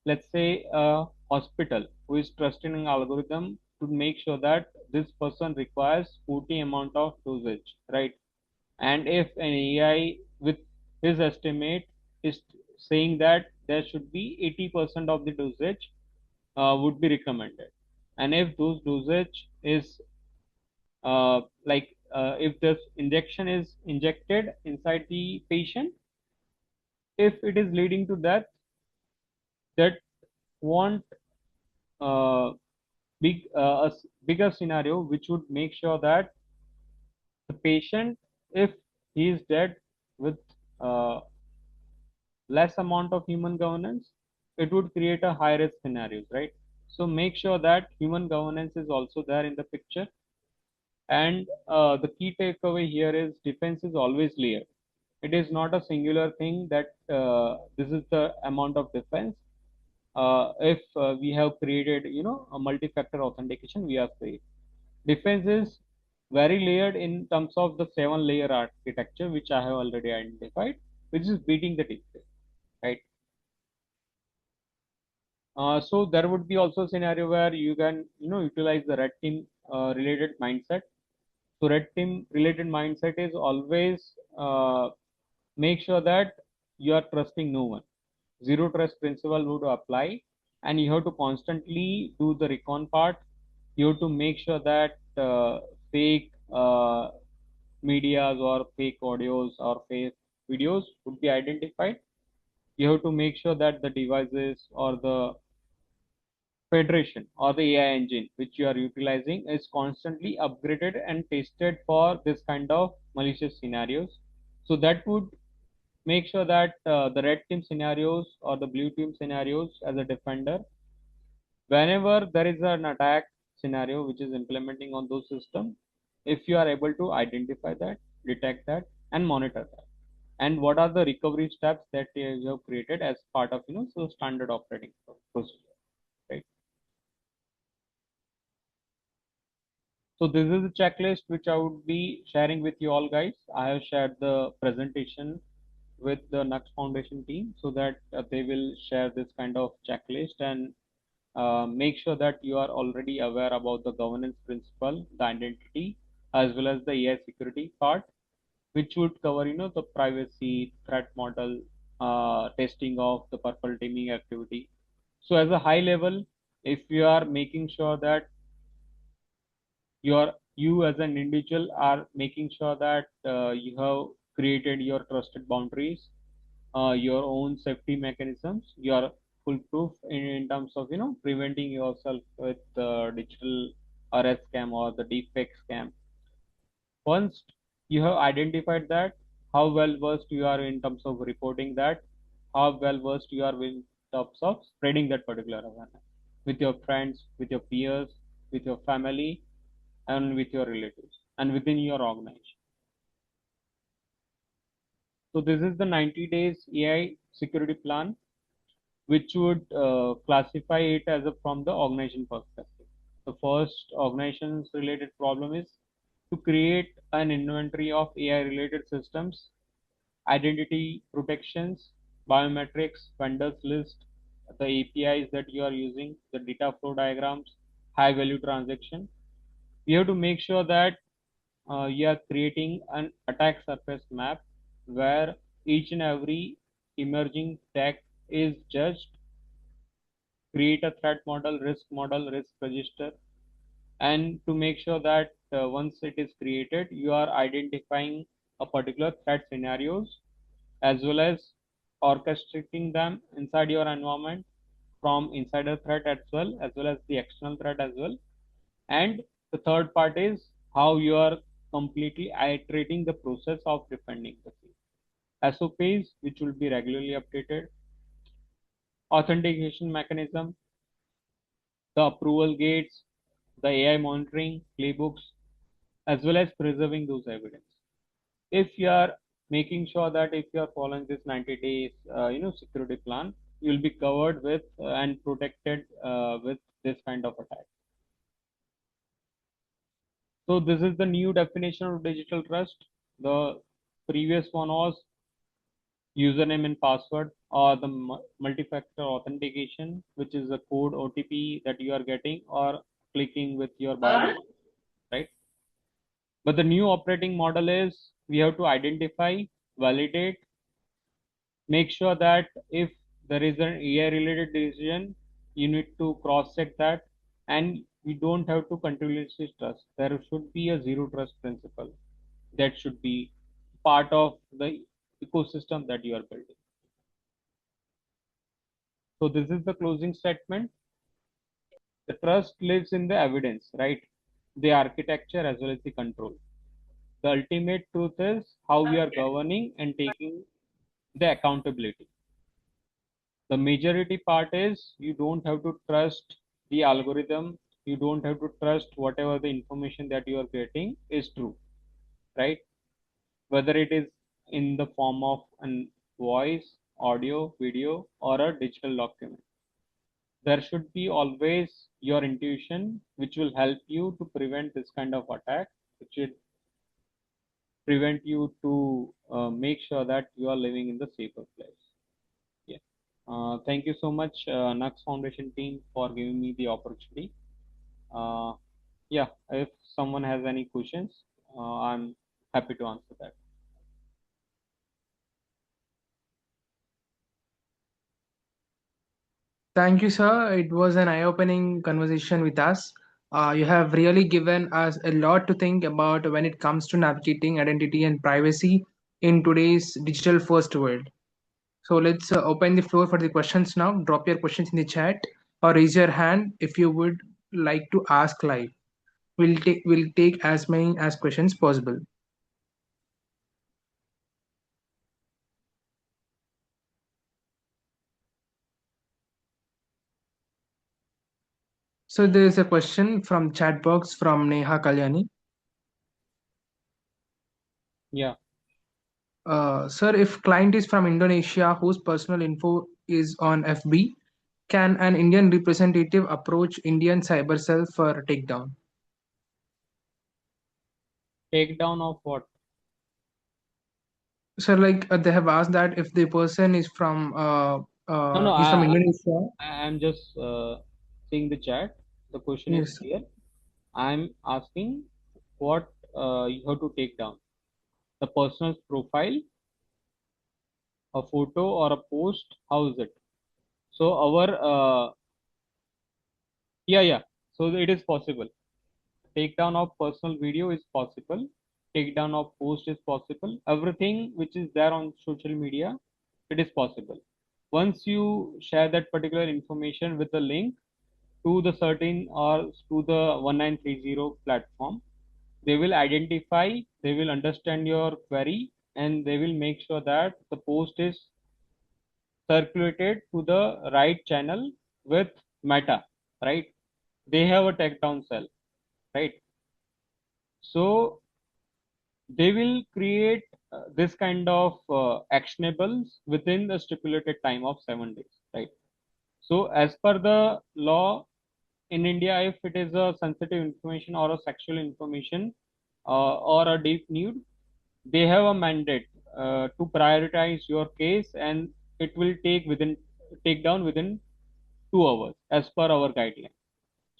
let's say a hospital who is trusting an algorithm to make sure that this person requires 40 amount of dosage, right? And if an AI with his estimate is saying that there should be 80% of the dosage would be recommended, and if those dosage is if this injection is injected inside the patient, if it is leading to death, that won't uh, bigger scenario which would make sure that the patient, if he is dead with uh, less amount of human governance, it would create a high risk scenarios, right? So make sure that human governance is also there in the picture. And the key takeaway here is defense is always layered. It is not a singular thing that this is the amount of defense. If we have created a multi-factor authentication, we are safe. Defense is very layered in terms of the 7-layer architecture, which I have already identified, which is beating the deepfake, right? So there would be also a scenario where you can, utilize the red team related mindset. So red team related mindset is always make sure that you are trusting no one. Zero trust principle would apply, and you have to constantly do the recon part. You have to make sure that fake medias or fake audios or fake videos would be identified. You have to make sure that the devices or the federation or the AI engine which you are utilizing is constantly upgraded and tested for this kind of malicious scenarios. So that would make sure that the red team scenarios or the blue team scenarios as a defender, whenever there is an attack scenario which is implementing on those systems, if you are able to identify that, detect that, and monitor that, and what are the recovery steps that you have created as part of so standard operating procedure, right? So this is the checklist which I would be sharing with you all, guys. I have shared the presentation with the Naksh Foundation team so that they will share this kind of checklist and make sure that you are already aware about the governance principle, the identity, as well as the AI security part, which would cover the privacy, threat model, testing of the purple teaming activity. So as a high level, if you are making sure that you as an individual are making sure that you have created your trusted boundaries, your own safety mechanisms, you are foolproof in terms of preventing yourself with digital RS scam or the deepfake scam. Once you have identified that, how well versed you are in terms of reporting that, how well versed you are in terms of spreading that particular awareness with your friends, with your peers, with your family, and with your relatives, and within your organization. So this is the 90 days AI security plan, which would classify it as from the organization perspective. The first organization's related problem is to create an inventory of AI related systems, identity protections, biometrics, vendors list, the APIs that you are using, the data flow diagrams, high value transaction. You have to make sure that you are creating an attack surface map where each and every emerging tech is judged, create a threat model, risk register, and to make sure that once it is created, you are identifying a particular threat scenarios as well as orchestrating them inside your environment from insider threat as well as the external threat as well. And the third part is how you are completely iterating the process of defending the same. SOPs, which will be regularly updated, authentication mechanism, the approval gates, the AI monitoring playbooks, as well as preserving those evidence. If you are making sure that if you are following this 90 days, security plan, you will be covered with and protected with this kind of attack. So this is the new definition of digital trust. The previous one was username and password or the multi-factor authentication, which is a code OTP that you are getting or clicking with your biometric, right? But the new operating model is we have to identify, validate, make sure that if there is an AI related decision, you need to cross check that, and you don't have to continuously trust. There should be a zero trust principle that should be part of the ecosystem that you are building. So this is the closing statement. The trust lives in the evidence, right? The architecture as well as the control. The ultimate truth is how we are governing and taking the accountability. The majority part is you don't have to trust the algorithm, you don't have to trust whatever the information that you are getting is true, right? Whether it is in the form of an voice, audio, video, or a digital document. there should be always your intuition, which will help you to prevent this kind of attack, which should prevent you to make sure that you are living in the safer place. Yeah. Thank you so much, Nux Foundation team, for giving me the opportunity. Uh, yeah, if someone has any questions, I'm happy to answer that. Thank you, sir. It was an eye-opening conversation with us. You have really given us a lot to think about when it comes to navigating identity and privacy in today's digital-first world. So let's open the floor for the questions now. Drop your questions in the chat or raise your hand if you would like to ask live. We'll take as many as questions possible. So there is a question from chat box from Neha Kalyani. Yeah. Sir, if client is from Indonesia whose personal info is on FB, can an Indian representative approach Indian cyber cell for takedown? Takedown of what? So, like they have asked that if the person is from No, no, he's from Indonesia. I'm just seeing the chat. The question is Yes. clear. I'm asking what you have to take down. The person's profile, a photo or a post. How is it? So our yeah, yeah. So it is possible. Takedown of personal video is possible. Takedown of post is possible. Everything which is there on social media, it is possible. Once you share that particular information with a link to the certain or to the 1930 platform, they will identify, they will understand your query, and they will make sure that the post is circulated to the right channel with Meta, right? They have a takedown cell, right? So they will create this kind of actionables within the stipulated time of 7 days, right? So as per the law in India, if it is a sensitive information or a sexual information or a deep nude, they have a mandate to prioritize your case, and it will take down within 2 hours as per our guidelines.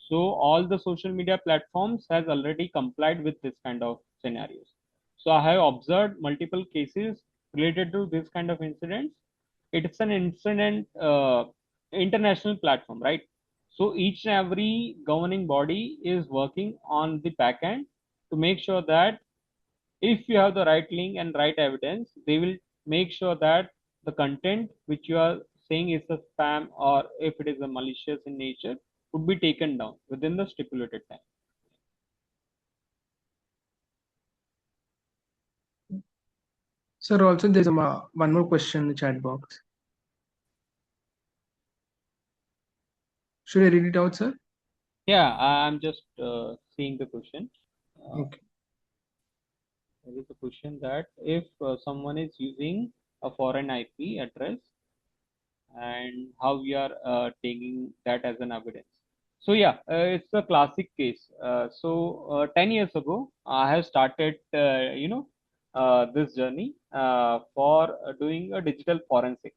So all the social media platforms has already complied with this kind of scenarios. So I have observed multiple cases related to this kind of incidents. It's an incident international platform, right? So each and every governing body is working on the back end to make sure that if you have the right link and right evidence, they will make sure that the content which you are saying is a spam or if it is a malicious in nature would be taken down within the stipulated time. Sir, also there's one more question in the chat box. Should I read it out, sir? Yeah, I'm just seeing the question. Okay. There is a question that if someone is using a foreign IP address, and how we are taking that as an evidence. So yeah, it's a classic case. 10 years ago, I have started, this journey for doing a digital forensic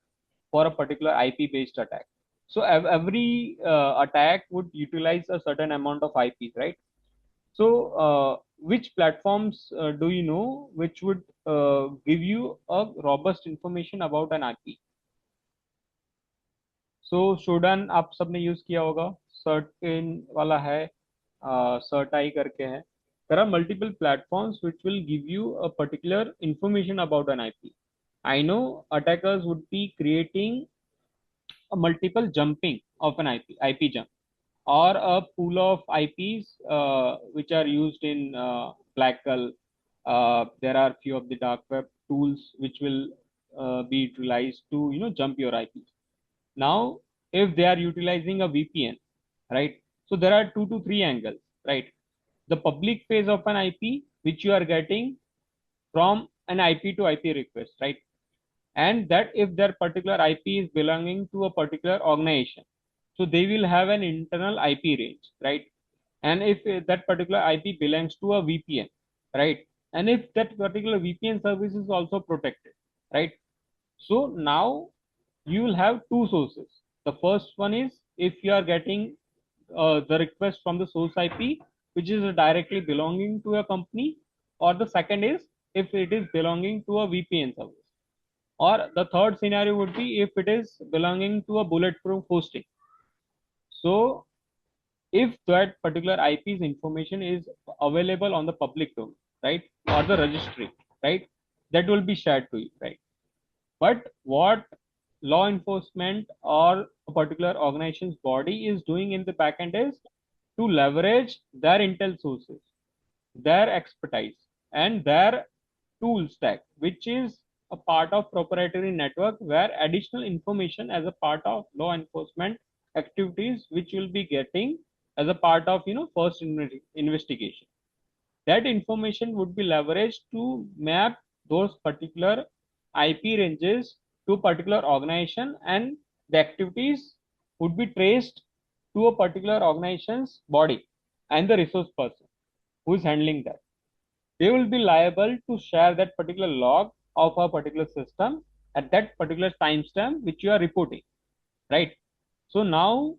for a particular IP-based attack. So every attack would utilize a certain amount of IPs, right? So which platforms do you know which would give you a robust information about an IP? सो शोडन आप सबने use किया होगा, certain वाला है, सर्टाई करके है. There are multiple platforms which will give you a particular information about an IP. I know attackers would be creating a multiple jumping of an IP jump, or a pool of IPs which are used in black hole. There are few of the dark web tools which will be utilized to jump your IPs. Now, if they are utilizing a VPN, right? So there are 2 to 3 angles, right? The public phase of an IP, which you are getting from an IP to IP request, right? And that if their particular IP is belonging to a particular organization. So they will have an internal IP range, right? And if that particular IP belongs to a VPN, right? And if that particular VPN service is also protected, right? So now you will have two sources. The first one is if you are getting the request from the source IP, which is directly belonging to a company, or the second is if it is belonging to a VPN service, or the third scenario would be if it is belonging to a bulletproof hosting. So if that particular IP's information is available on the public domain, right, or the registry, right, that will be shared to you, right? But what law enforcement or a particular organization's body is doing in the backend is to leverage their intel sources, their expertise, and their tool stack, which is a part of proprietary network where additional information as a part of law enforcement activities, which you'll be getting as a part of first investigation. That information would be leveraged to map those particular IP ranges to a particular organization, and the activities would be traced to a particular organization's body and the resource person who is handling that. They will be liable to share that particular log of a particular system at that particular timestamp which you are reporting, right? So now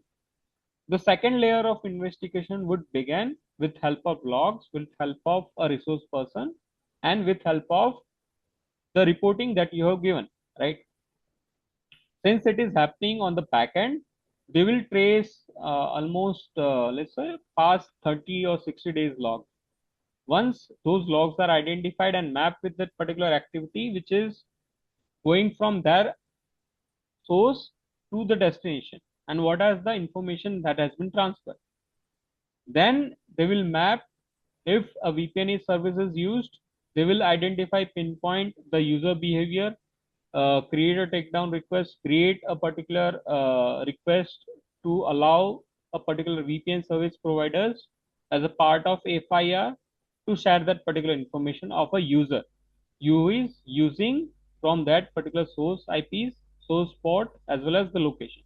the second layer of investigation would begin with help of logs, with help of a resource person, and with help of the reporting that you have given, right? Since it is happening on the back end, they will trace almost, let's say, past 30 or 60 days log. Once those logs are identified and mapped with that particular activity, which is going from their source to the destination, and what is the information that has been transferred, then they will map. If a VPN service is used, they will identify, pinpoint the user behavior, create a takedown request, create a particular request to allow a particular VPN service providers as a part of FIR to share that particular information of a user who is using from that particular source IPs, source port, as well as the location.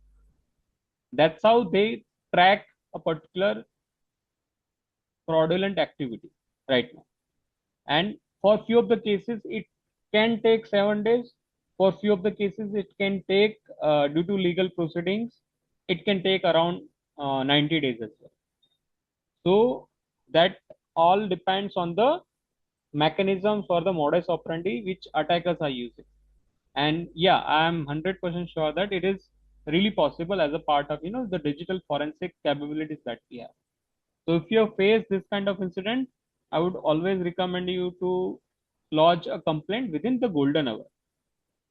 That's how they track a particular fraudulent activity right now. And for few of the cases it can take 7 days. For few of the cases it can take, due to legal proceedings, it can take around 90 days as well. So that all depends on the mechanisms or the modus operandi which attackers are using. And yeah, I am 100% sure that it is really possible as a part of the digital forensic capabilities that we have. So if you face this kind of incident, I would always recommend you to lodge a complaint within the golden hour.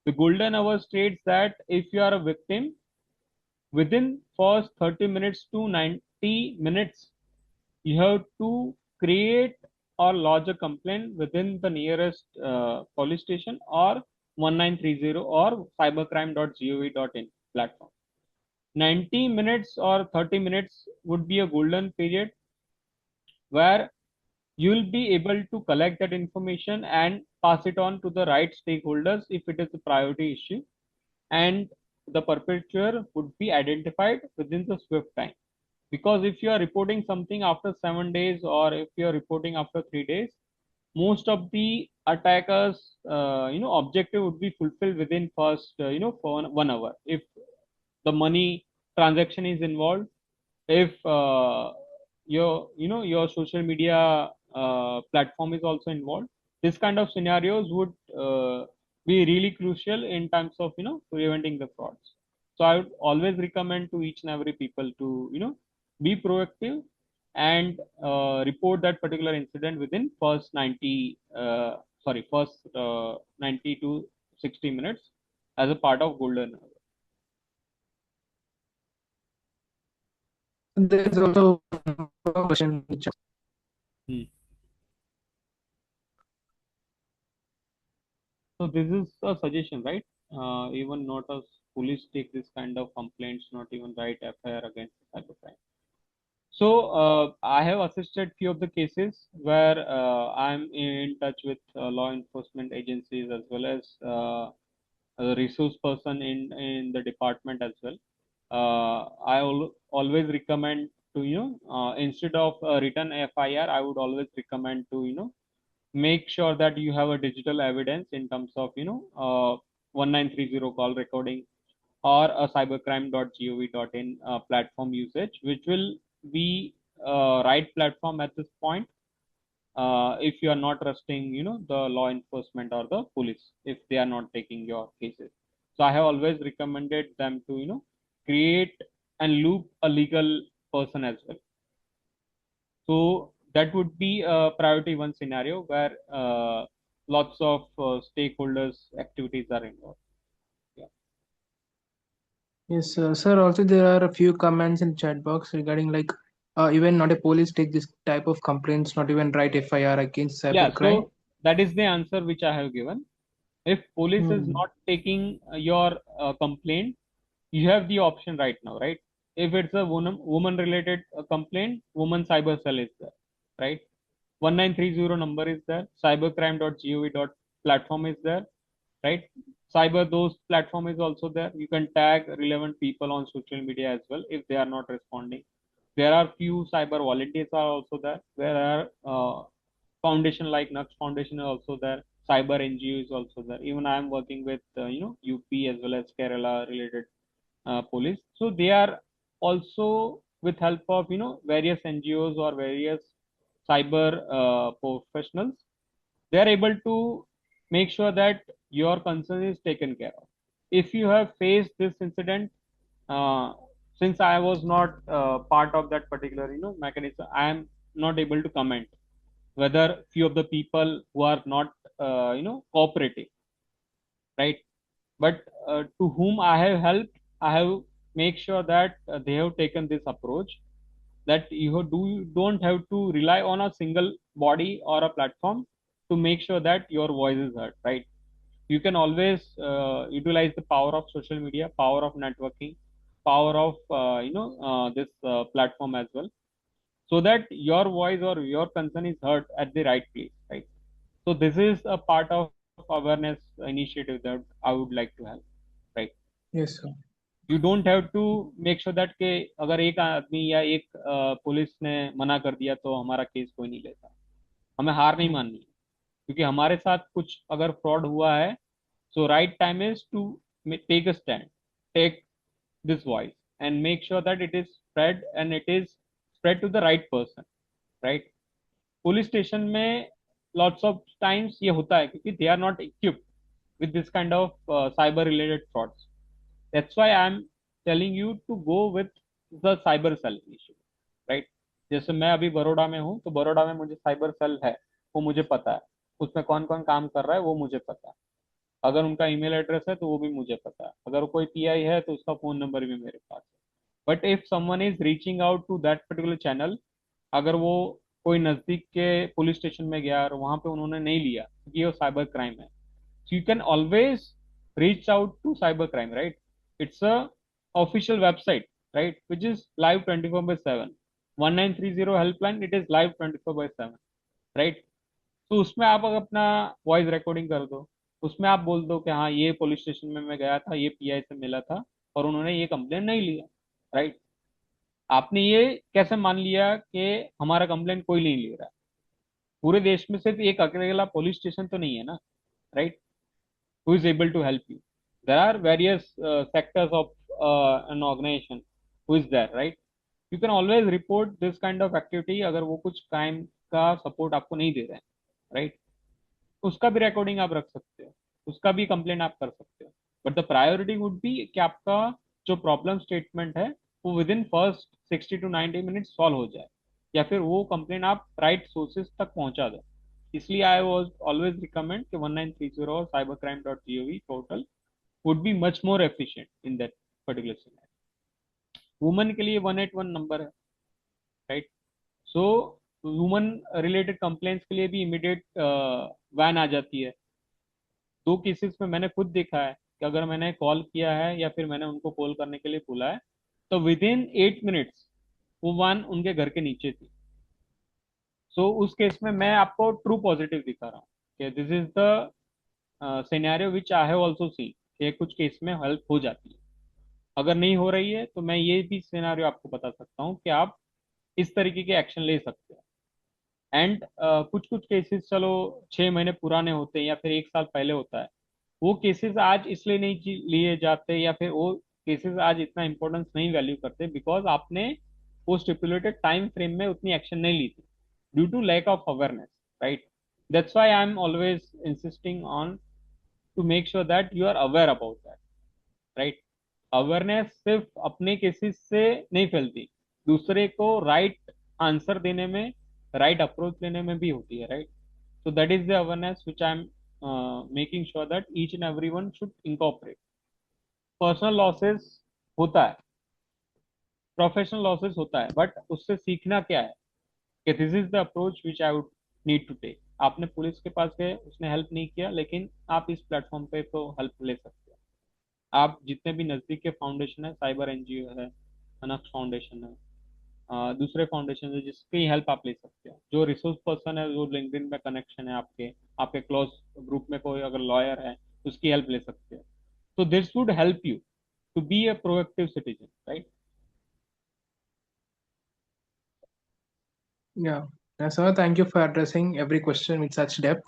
The golden hour states that if you are a victim, within first 30 minutes to 90 minutes, you have to create or lodge a complaint within the nearest police station or 1930 or cybercrime.gov.in platform. 90 minutes or 30 minutes would be a golden period where you will be able to collect that information and pass it on to the right stakeholders if it is a priority issue, and the perpetrator would be identified within the swift time. Because if you are reporting something after 7 days or if you are reporting after 3 days, most of the attackers objective would be fulfilled within first for 1 hour. If the money transaction is involved, if your social media platform is also involved, this kind of scenarios would be really crucial in terms of preventing the frauds. So I would always recommend to each and every people to be proactive and report that particular incident within first 90 to 60 minutes as a part of golden hour. There's also a question which Hmm. So this is a suggestion, right? Even not as police take this kind of complaints, not even write FIR against cybercrime. So I have assisted few of the cases where I'm in touch with law enforcement agencies as well as a resource person in the department as well. I always recommend to, instead of written FIR, I would always recommend to, make sure that you have a digital evidence in terms of, 1930 call recording or a cybercrime.gov.in platform usage, which will be right platform at this point, if you are not trusting, the law enforcement or the police, if they are not taking your cases. So I have always recommended them to, create and loop a legal person as well. So that would be a priority one scenario where lots of stakeholders activities are involved. Yeah. Yes, sir. Also, there are a few comments in chat box regarding like even not a police take this type of complaints, not even write FIR against Yeah, cybercrime. so that is the answer which I have given. If police is Hmm. not taking your complaint, you have the option right now, right? If it's a woman related complaint, woman cyber cell is there, right? 1930 number is there, cybercrime.gov.platform is there, right? Cyber those platform is also there. You can tag relevant people on social media as well if they are not responding. There are few cyber volunteers are also there. There are foundation like Naksh Foundation is also there. Cyber NGO is also there. Even I am working with UP as well as Kerala related police. So they are also with help of various NGOs or various cyber professionals. They are able to make sure that your concern is taken care of. If you have faced this incident, uh, since I was not part of that particular mechanism, I am not able to comment whether few of the people who are not cooperative, right? But to whom I have helped, I have make sure that they have taken this approach that don't have to rely on a single body or a platform to make sure that your voice is heard, right? You can always utilize the power of social media, power of networking, power of this platform as well, so that your voice or your concern is heard at the right place, right? So this is a part of awareness initiative that I would like to help, right? Yes, sir. You don't have to make sure that के अगर एक आदमी या एक police ने मना कर दिया तो हमारा केस कोई नहीं लेता, हमें हार नहीं Hmm. माननी है, क्योंकि हमारे साथ कुछ अगर फ्रॉड हुआ है, so right time is to take a stand, take this voice and make sure that it is spread and it is spread to the right person, right? Police station में लॉट्स ऑफ टाइम्स ये होता है क्योंकि they are not equipped with this kind of cyber related frauds. That's why I'm telling you to go with the cyber cell initiative, right? जैसे मैं अभी बड़ौदा में हूँ, तो बड़ौदा में मुझे साइबर सेल है, वो मुझे पता है, उसमें कौन कौन काम कर रहा है वो मुझे पता है, अगर उनका ईमेल एड्रेस है तो वो भी मुझे पता है, अगर कोई पीआई है तो उसका फोन नंबर भी मेरे पास है. But if someone is reaching out to that particular channel, अगर वो कोई नजदीक के पुलिस स्टेशन में गया और वहां पे उन्होंने नहीं लिया क्योंकि वो साइबर क्राइम है, so you can always reach out to cybercrime, right? It's a official website, right, which is live 24 by 7. 1930 helpline, it is live 24 by 7, right? तो उसमें आप अगर अपना वॉइस रिकॉर्डिंग कर दो, उसमें आप बोल दो कि हाँ ये पुलिस स्टेशन में मैं गया था, ये पीआई से मिला था और उन्होंने ये कंप्लेन नहीं लिया, राइट? आपने ये कैसे मान लिया कि हमारा कंप्लेन कोई नहीं ले रहा? पूरे देश में सिर्फ एक अकेला पुलिस स्टेशन तो नहीं है ना, right? Who is able to help you? There are various sectors of an organization who is there, right? You can always report this kind of activity अगर वो कुछ crime का support आपको नहीं दे रहे हैं, right? उसका भी recording आप रख सकते हो, उसका भी complaint आप कर सकते हो, but the priority would be कि आपका जो problem statement है वो within first 60 to 90 minutes solve हो जाए, या फिर वो complaint आप right sources तक पहुंचा दो. इसलिए आई वॉज ऑलवेज रिकमेंड कि 1930 और cybercrime.gov portal would be much more efficient in that particular scenario. Woman के लिए 181 नंबर है, right? So woman related complaints के लिए भी इमीडिएट वैन आ जाती है. दो केसेस में मैंने खुद देखा है कि अगर मैंने कॉल किया है या फिर मैंने उनको कॉल करने के लिए बोला है, तो विद इन 8 मिनट्स वो वैन उनके घर के नीचे थी. सो उस केस में मैं आपको ट्रू पॉजिटिव दिखा रहा हूँ कि this is the scenario which I have also seen कि कुछ केस में हेल्प हो जाती है. अगर नहीं हो रही है तो मैं ये भी सिनेरियो आपको बता सकता हूँ कि आप इस तरीके के एक्शन ले सकते हैं। एंड कुछ कुछ केसेस चलो 6 महीने पुराने होते हैं या फिर 1 साल पहले होता है, वो केसेस आज इसलिए नहीं लिए जाते या फिर वो केसेस आज इतना इंपॉर्टेंस नहीं वैल्यू करते बिकॉज आपने वो स्टिपुलेटेड टाइम फ्रेम में उतनी एक्शन नहीं ली थी due to lack of awareness, right? That's why I am always insisting on to make sure that you are aware about that, right? Awareness सिर्फ अपने केसेस से नहीं फैलती, दूसरे को राइट आंसर देने में, राइट अप्रोच लेने में भी होती है, right? So that is the awareness which I'm making sure that each and everyone should incorporate. Personal losses होता है, प्रोफेशनल लॉसेस होता है, बट उससे सीखना क्या है कि this is the approach which I would need to take. आपने पुलिस के पास गए, उसने हेल्प नहीं किया, लेकिन आप इस प्लेटफॉर्म पे तो हेल्प ले सकते हैं। आप जितने भी नजदीक के फाउंडेशन है, साइबर एनजीओ है, नक्श फाउंडेशन है, दूसरे फाउंडेशन है, जिसकी हेल्प आप ले सकते हैं। जो रिसोर्स पर्सन है, जो लिंक्डइन में कनेक्शन है आपके, आपके क्लोज ग्रुप में कोई अगर लॉयर है, उसकी हेल्प ले सकते हैं। तो this would help you to be a proactive citizen, right? Yeah. Sir, thank you for addressing every question with such depth.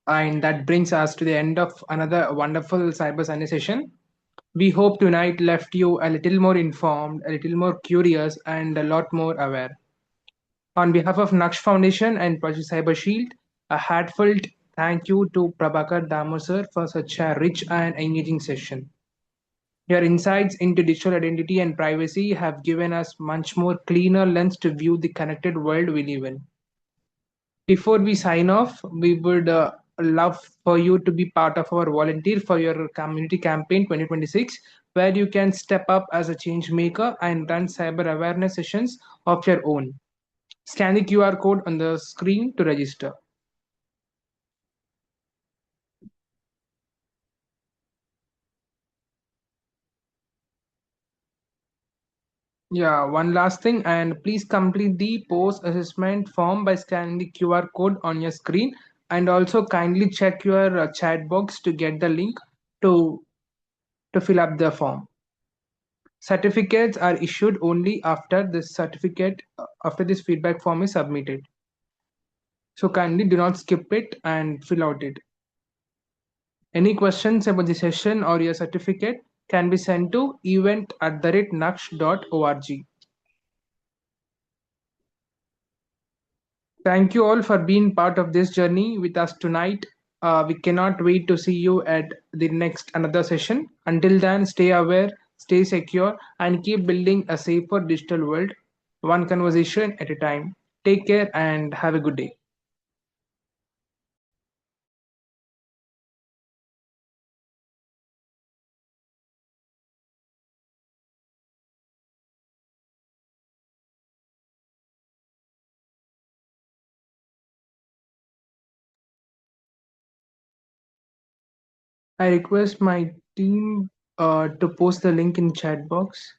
And that brings us to the end of another wonderful cyber Sunday session. We hope tonight left you a little more informed, a little more curious, and a lot more aware. On behalf of Naksh Foundation and Project Cyber Shield, a heartfelt thank you to Prabhakar Damosar for such a rich and engaging session. Your insights into digital identity and privacy have given us much more cleaner lens to view the connected world we live in. Before we sign off, we would love for you to be part of our volunteer for your community campaign 2026, where you can step up as a change maker and run cyber awareness sessions of your own. Scan the QR code on the screen to register. Yeah, one last thing, and please complete the post assessment form by scanning the QR code on your screen, and also kindly check your chat box to get the link to to fill up the form. Certificates are issued only after this feedback form is submitted. So kindly do not skip it and fill out it. Any questions about the session or your certificate can be sent to event@naksh.org. Thank you all for being part of this journey with us tonight. We cannot wait to see you at the next another session. Until then, stay aware, stay secure, and keep building a safer digital world, one conversation at a time. Take care and have a good day. I request my team to post the link in chat box.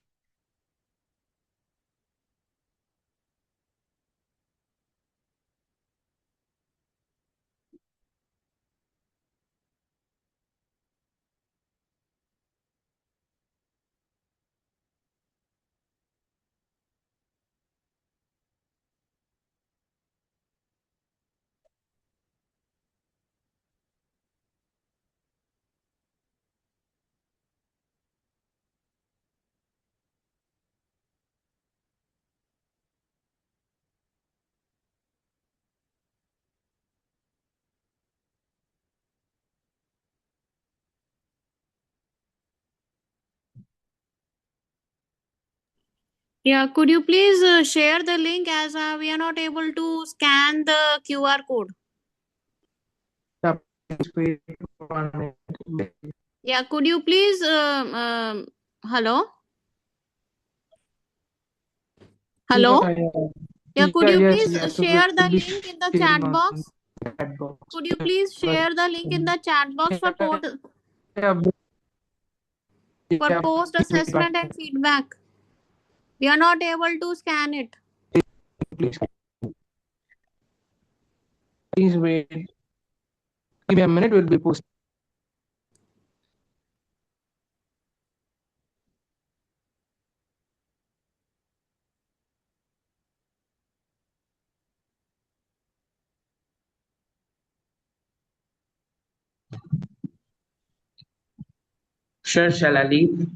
Yeah, could you please share the link as we are not able to scan the QR code? Yeah, please wait 1 minute. Yeah, could you please, hello? Hello? Yeah, could you Yes, please yes. So share the we'll be link in the sharing chat on box? chat box. Could you please share the link in the chat box for Yeah, yeah, post please wait assessment and feedback? We are not able to scan it. please, please wait. Give me a minute. We'll be posting. Sure, shall I leave?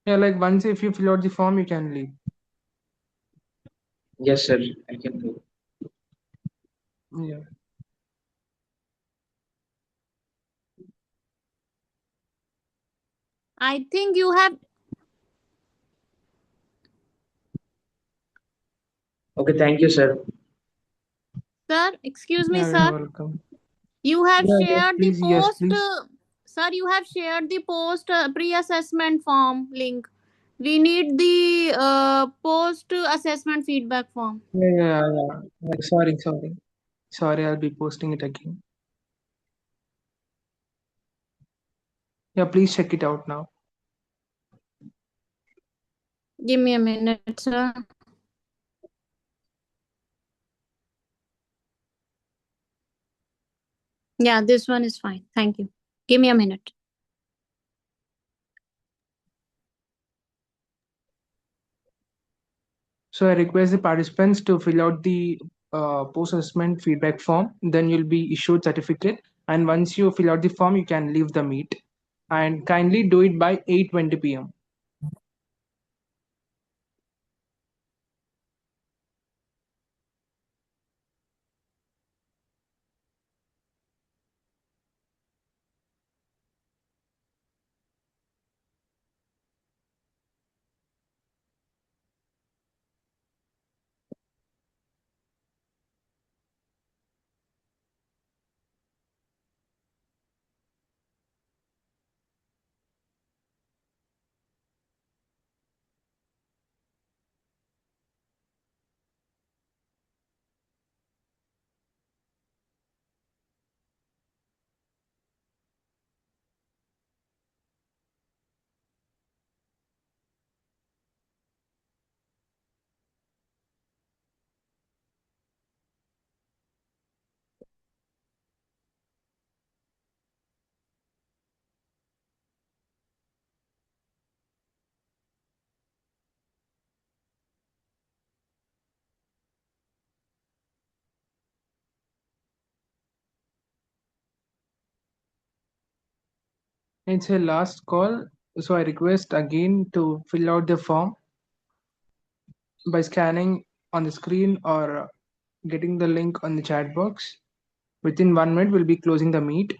Yeah, like once if you fill out the form, you can leave. Yes, sir. I can go. Yeah. I think you have, Okay, thank you, sir. sir, excuse me, Yeah, sir. you're welcome. You have Yeah, yes, shared the please. Yes, post, please. sir, you have shared the post pre-assessment form link. We need the post-assessment feedback form. Yeah, yeah, yeah. Like, sorry. I'll be posting it again. Yeah, please check it out now. Give me a minute, sir. Yeah, this one is fine. Thank you. Give me a minute. So I request the participants to fill out the post-assessment feedback form. Then you'll be issued certificate. And once you fill out the form, you can leave the meet. And kindly do it by 8:20 p.m. It's a last call. So I request again to fill out the form by scanning on the screen or getting the link on the chat box. Within 1 minute, we'll be closing the meet.